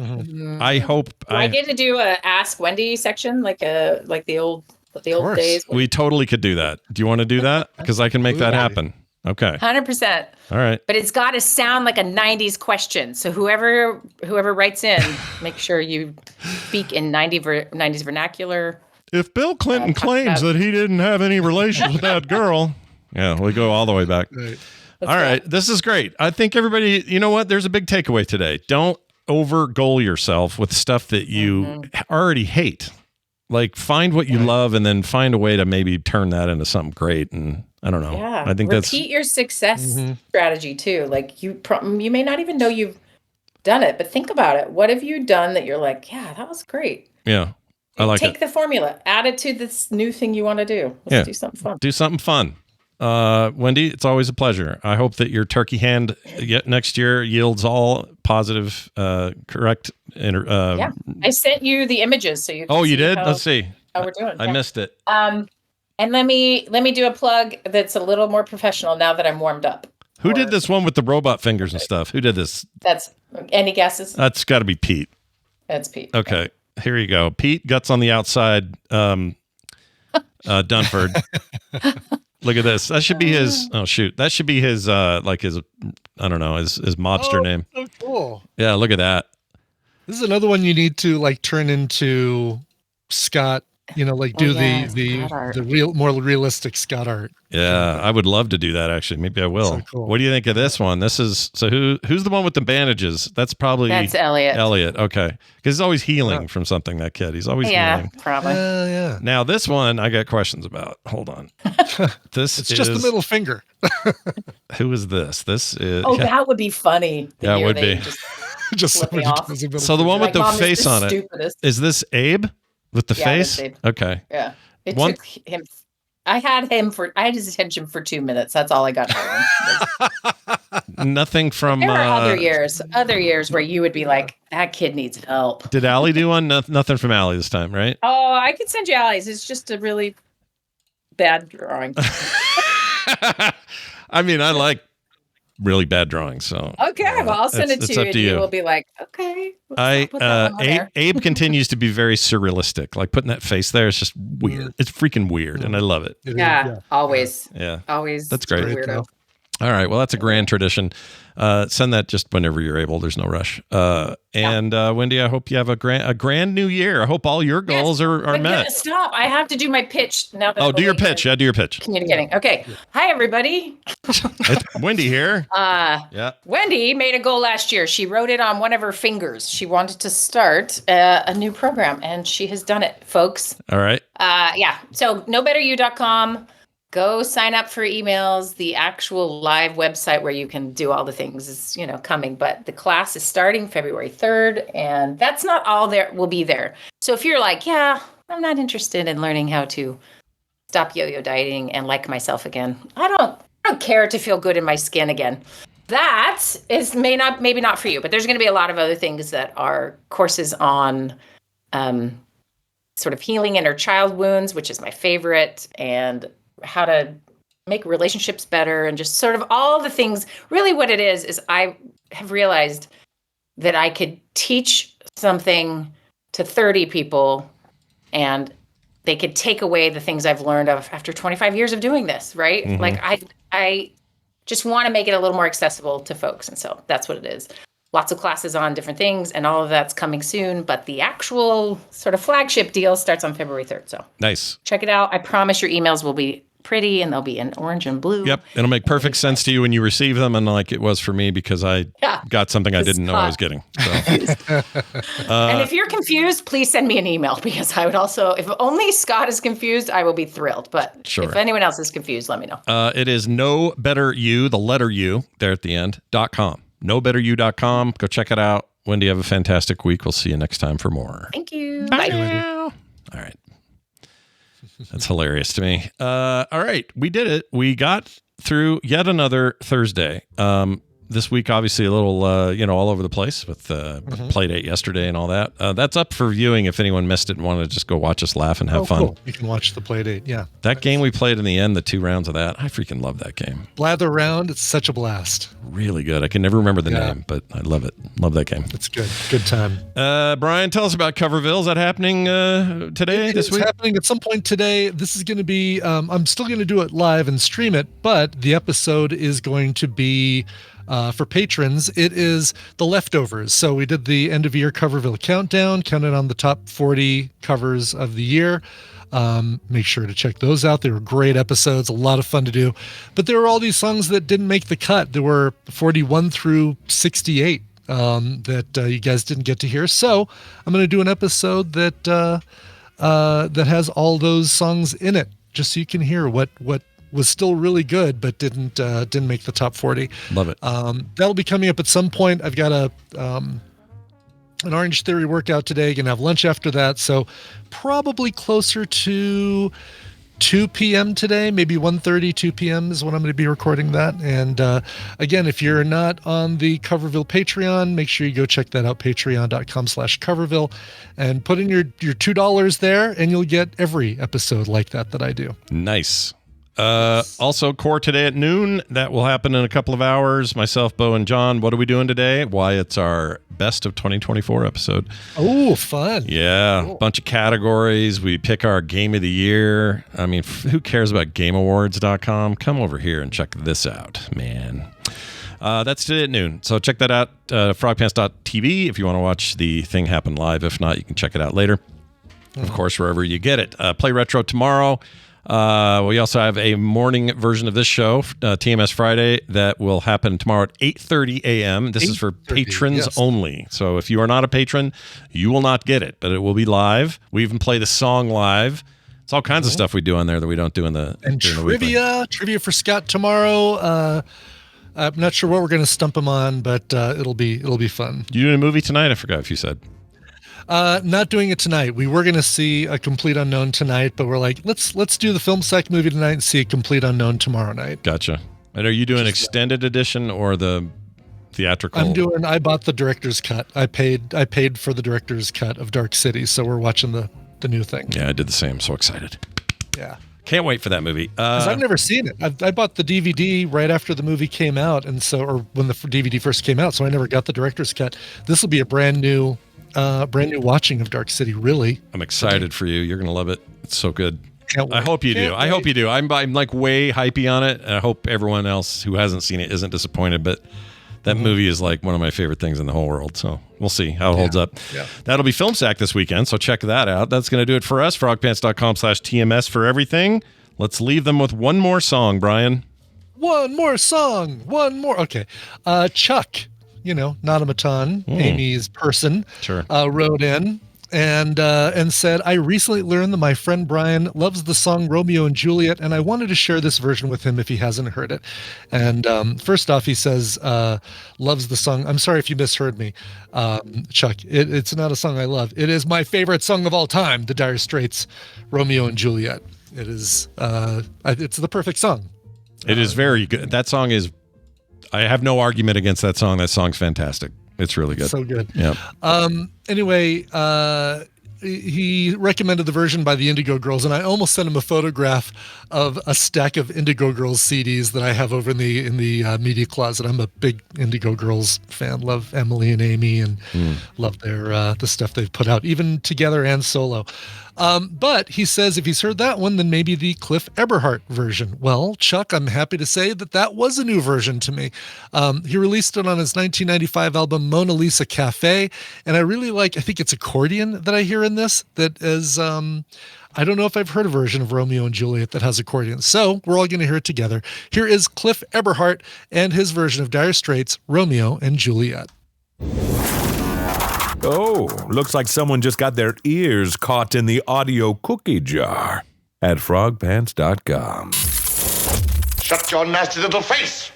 I hope I get to do a Ask Wendi section, like the old days. We totally could do that. Do you want to do that? Because I can make that happen. Okay. 100%. All right. But it's got to sound like a 90s question. So whoever writes in, make sure you speak in 90s vernacular. If Bill Clinton claims that he didn't have any relations with that girl. Yeah, we go all the way back. Right. All right. This is great. I think everybody, you know what? There's a big takeaway today. Don't over goal yourself with stuff that you already hate. Like find what you love and then find a way to maybe turn that into something great. And I don't know. Yeah. I think repeat your success strategy too. Like you may not even know you've done it, but think about it. What have you done that you're like, yeah, that was great. Yeah. I like Take the formula, add it to this new thing you want to do. Let's do something fun. Do something fun. Wendi, it's always a pleasure. I hope that your turkey hand next year yields all positive, correct. Yeah, I sent you the images so you. Oh, you did? Let's see. How we're doing? I missed it. And let me do a plug that's a little more professional now that I'm warmed up. Who did this one with the robot fingers and stuff? Who did this? That's any guesses? That's got to be Pete. That's Pete. Okay. Here you go. Pete, guts on the outside. Dunford. Look at this. That should be his. Oh shoot. That should be his. Like his. I don't know. His mobster name. So cool. Yeah. Look at that. This is another one you need to like turn into Scott. Like do the real more realistic Scott art. Yeah, I would love to do that. Actually, maybe I will. So cool. What do you think of this one? This is who's the one with the bandages? That's Elliot. Elliot. Okay, because he's always healing from something. That kid. He's always healing. Probably. Yeah. Now this one, I got questions about. Hold on. It's just the middle finger. Who is this? This is. Oh, that would be funny. Yeah, it would be. Just somebody does a so the one with the face on it. Is this Abe? With the face? Okay. Yeah. It took him. I had his attention for 2 minutes. That's all I got out of him. Nothing from. There are other years where you would be like, that kid needs help. Did Allie do one? Nothing from Allie this time, right? Oh, I could send you Allie's. It's just a really bad drawing. I mean, I like really bad drawings. So okay, well, I'll send it to you, and you will be like, okay. Abe continues to be very surrealistic. Like putting that face there, it's just weird. It's freaking weird, and I love it. Yeah, always. Yeah, always. That's great. Weirdo. All right, well, that's a grand tradition. Send that just whenever you're able. There's no rush. And Wendi, I hope you have a grand new year. I hope all your goals are met. Stop! I have to do my pitch now. That do your pitch. Yeah, do your pitch. Communicating. Okay. Hi, everybody. It's Wendi here. Yeah. Wendi made a goal last year. She wrote it on one of her fingers. She wanted to start a new program, and she has done it, folks. All right. Yeah. So nobetteryou.com. Go sign up for emails. The actual live website where you can do all the things is, coming. But the class is starting February 3rd, and that's not all there will be there. So if you're like, yeah, I'm not interested in learning how to stop yo-yo dieting and like myself again. I don't care to feel good in my skin again. that is maybe not for you, but there's going to be a lot of other things that are courses on sort of healing inner child wounds, which is my favorite, and how to make relationships better, and just sort of all the things. Really what it is I have realized that I could teach something to 30 people and they could take away the things I've learned after 25 years of doing this, right? Mm-hmm. Like I just want to make it a little more accessible to folks. And so that's what it is. Lots of classes on different things, and all of that's coming soon. But the actual sort of flagship deal starts on February 3rd. So nice. Check it out. I promise your emails will be pretty, and they'll be in orange and blue. Yep. It'll make perfect sense to you when you receive them, and like it was for me, because I got something I didn't know I was getting. So. And if you're confused, please send me an email, because I would also, if only Scott is confused, I will be thrilled. But if anyone else is confused, let me know. It is No Better You, the letter U there at the end, .com. NoBetterYou.com. Go check it out. Wendi, have a fantastic week. We'll see you next time for more. Thank you. Bye. All right. That's hilarious to me. All right. We did it. We got through yet another Thursday. This week, obviously, a little, all over the place with Playdate yesterday and all that. That's up for viewing if anyone missed it and wanted to just go watch us laugh and have fun. Cool. You can watch the Playdate, yeah. That game we played in the end, the 2 rounds of that, I freaking love that game. Blather Round, it's such a blast. Really good. I can never remember the name, but I love it. Love that game. It's good. Good time. Brian, tell us about Coverville. Is that happening today, this week? It's happening at some point today. This is going to be, I'm still going to do it live and stream it, but the episode is going to be... for patrons, it is The Leftovers. So we did the end of year Coverville countdown, counted on the top 40 covers of the year. Make sure to check those out. They were great episodes, a lot of fun to do. But there were all these songs that didn't make the cut. There were 41 through 68 that you guys didn't get to hear. So I'm going to do an episode that has all those songs in it, just so you can hear what was still really good, but didn't make the top 40. Love it. That'll be coming up at some point. I've got an Orange Theory workout today. Gonna have lunch after that, so probably closer to 2 p.m. today, maybe 1:30, 2 p.m. is when I'm going to be recording that. And again, if you're not on the Coverville Patreon, make sure you go check that out, patreon.com/Coverville, and put in your $2 there, and you'll get every episode like that I do. Nice. Also, Core today at noon. That will happen in a couple of hours. Myself, Bo, and John. What are we doing today? Why, it's our best of 2024 episode. Oh, fun. Yeah. Cool. Bunch of categories. We pick our game of the year. I mean, who cares about GameAwards.com? Come over here and check this out, man. That's today at noon. So check that out. Frogpants.tv if you want to watch the thing happen live. If not, you can check it out later. Of course, wherever you get it. Play Retro tomorrow. We also have a morning version of this show, TMS Friday, that will happen tomorrow at 8:30 a.m. This is for patrons only. So if you are not a patron, you will not get it, but it will be live. We even play the song live. It's all kinds of stuff we do on there that we don't do in the and trivia for Scott tomorrow. I'm not sure what we're going to stump him on, but it'll be fun. You doing a movie tonight? I forgot if you said. Not doing it tonight. We were going to see A Complete Unknown tonight, but we're like, let's do the Film Psych movie tonight and see A Complete Unknown tomorrow night. Gotcha. And are you doing extended edition or the theatrical? I bought the director's cut. I paid for the director's cut of Dark City, so we're watching the new thing. Yeah, I did the same. So excited. Yeah. Can't wait for that movie. 'Cause I've never seen it. I bought the DVD right after the movie came out, or when the DVD first came out, so I never got the director's cut. This will be a brand new watching of Dark City. Really, I'm excited for you. You're gonna love it. It's so good. I hope you do. I hope you do. I'm like way hypey on it, and I hope everyone else who hasn't seen it isn't disappointed. But that movie is like one of my favorite things in the whole world. So we'll see how it holds up. Yeah. That'll be Film Sack this weekend, so check that out. That's gonna do it for us. Frogpants.com/TMS for everything. Let's leave them with one more song, Brian. One more song. One more. Okay. Chuck, Notomaton, Amy's person, wrote in and said, I recently learned that my friend Brian loves the song Romeo and Juliet, and I wanted to share this version with him if he hasn't heard it. And first off, he says, loves the song. I'm sorry if you misheard me, Chuck. It's not a song I love. It is my favorite song of all time, the Dire Straits' Romeo and Juliet. It is, it's the perfect song. It is very good. That song is I have no argument against that song. That song's fantastic. It's really good. So good. Yeah. Anyway, he recommended the version by the Indigo Girls, and I almost sent him a photograph of a stack of Indigo Girls CDs that I have over in the media closet. I'm a big Indigo Girls fan. Love Emily and Amy, and love their the stuff they've put out, even together and solo. But he says if he's heard that one, then maybe the Cliff Eberhardt version. Well, Chuck, I'm happy to say that was a new version to me. He released it on his 1995 album Mona Lisa Cafe, and I really I think it's accordion that I hear in this that is, I don't know if I've heard a version of Romeo and Juliet that has accordion. So we're all going to hear it together. Here is Cliff Eberhardt and his version of Dire Straits' Romeo and Juliet. Oh, looks like someone just got their ears caught in the audio cookie jar at frogpants.com. Shut your nasty little face!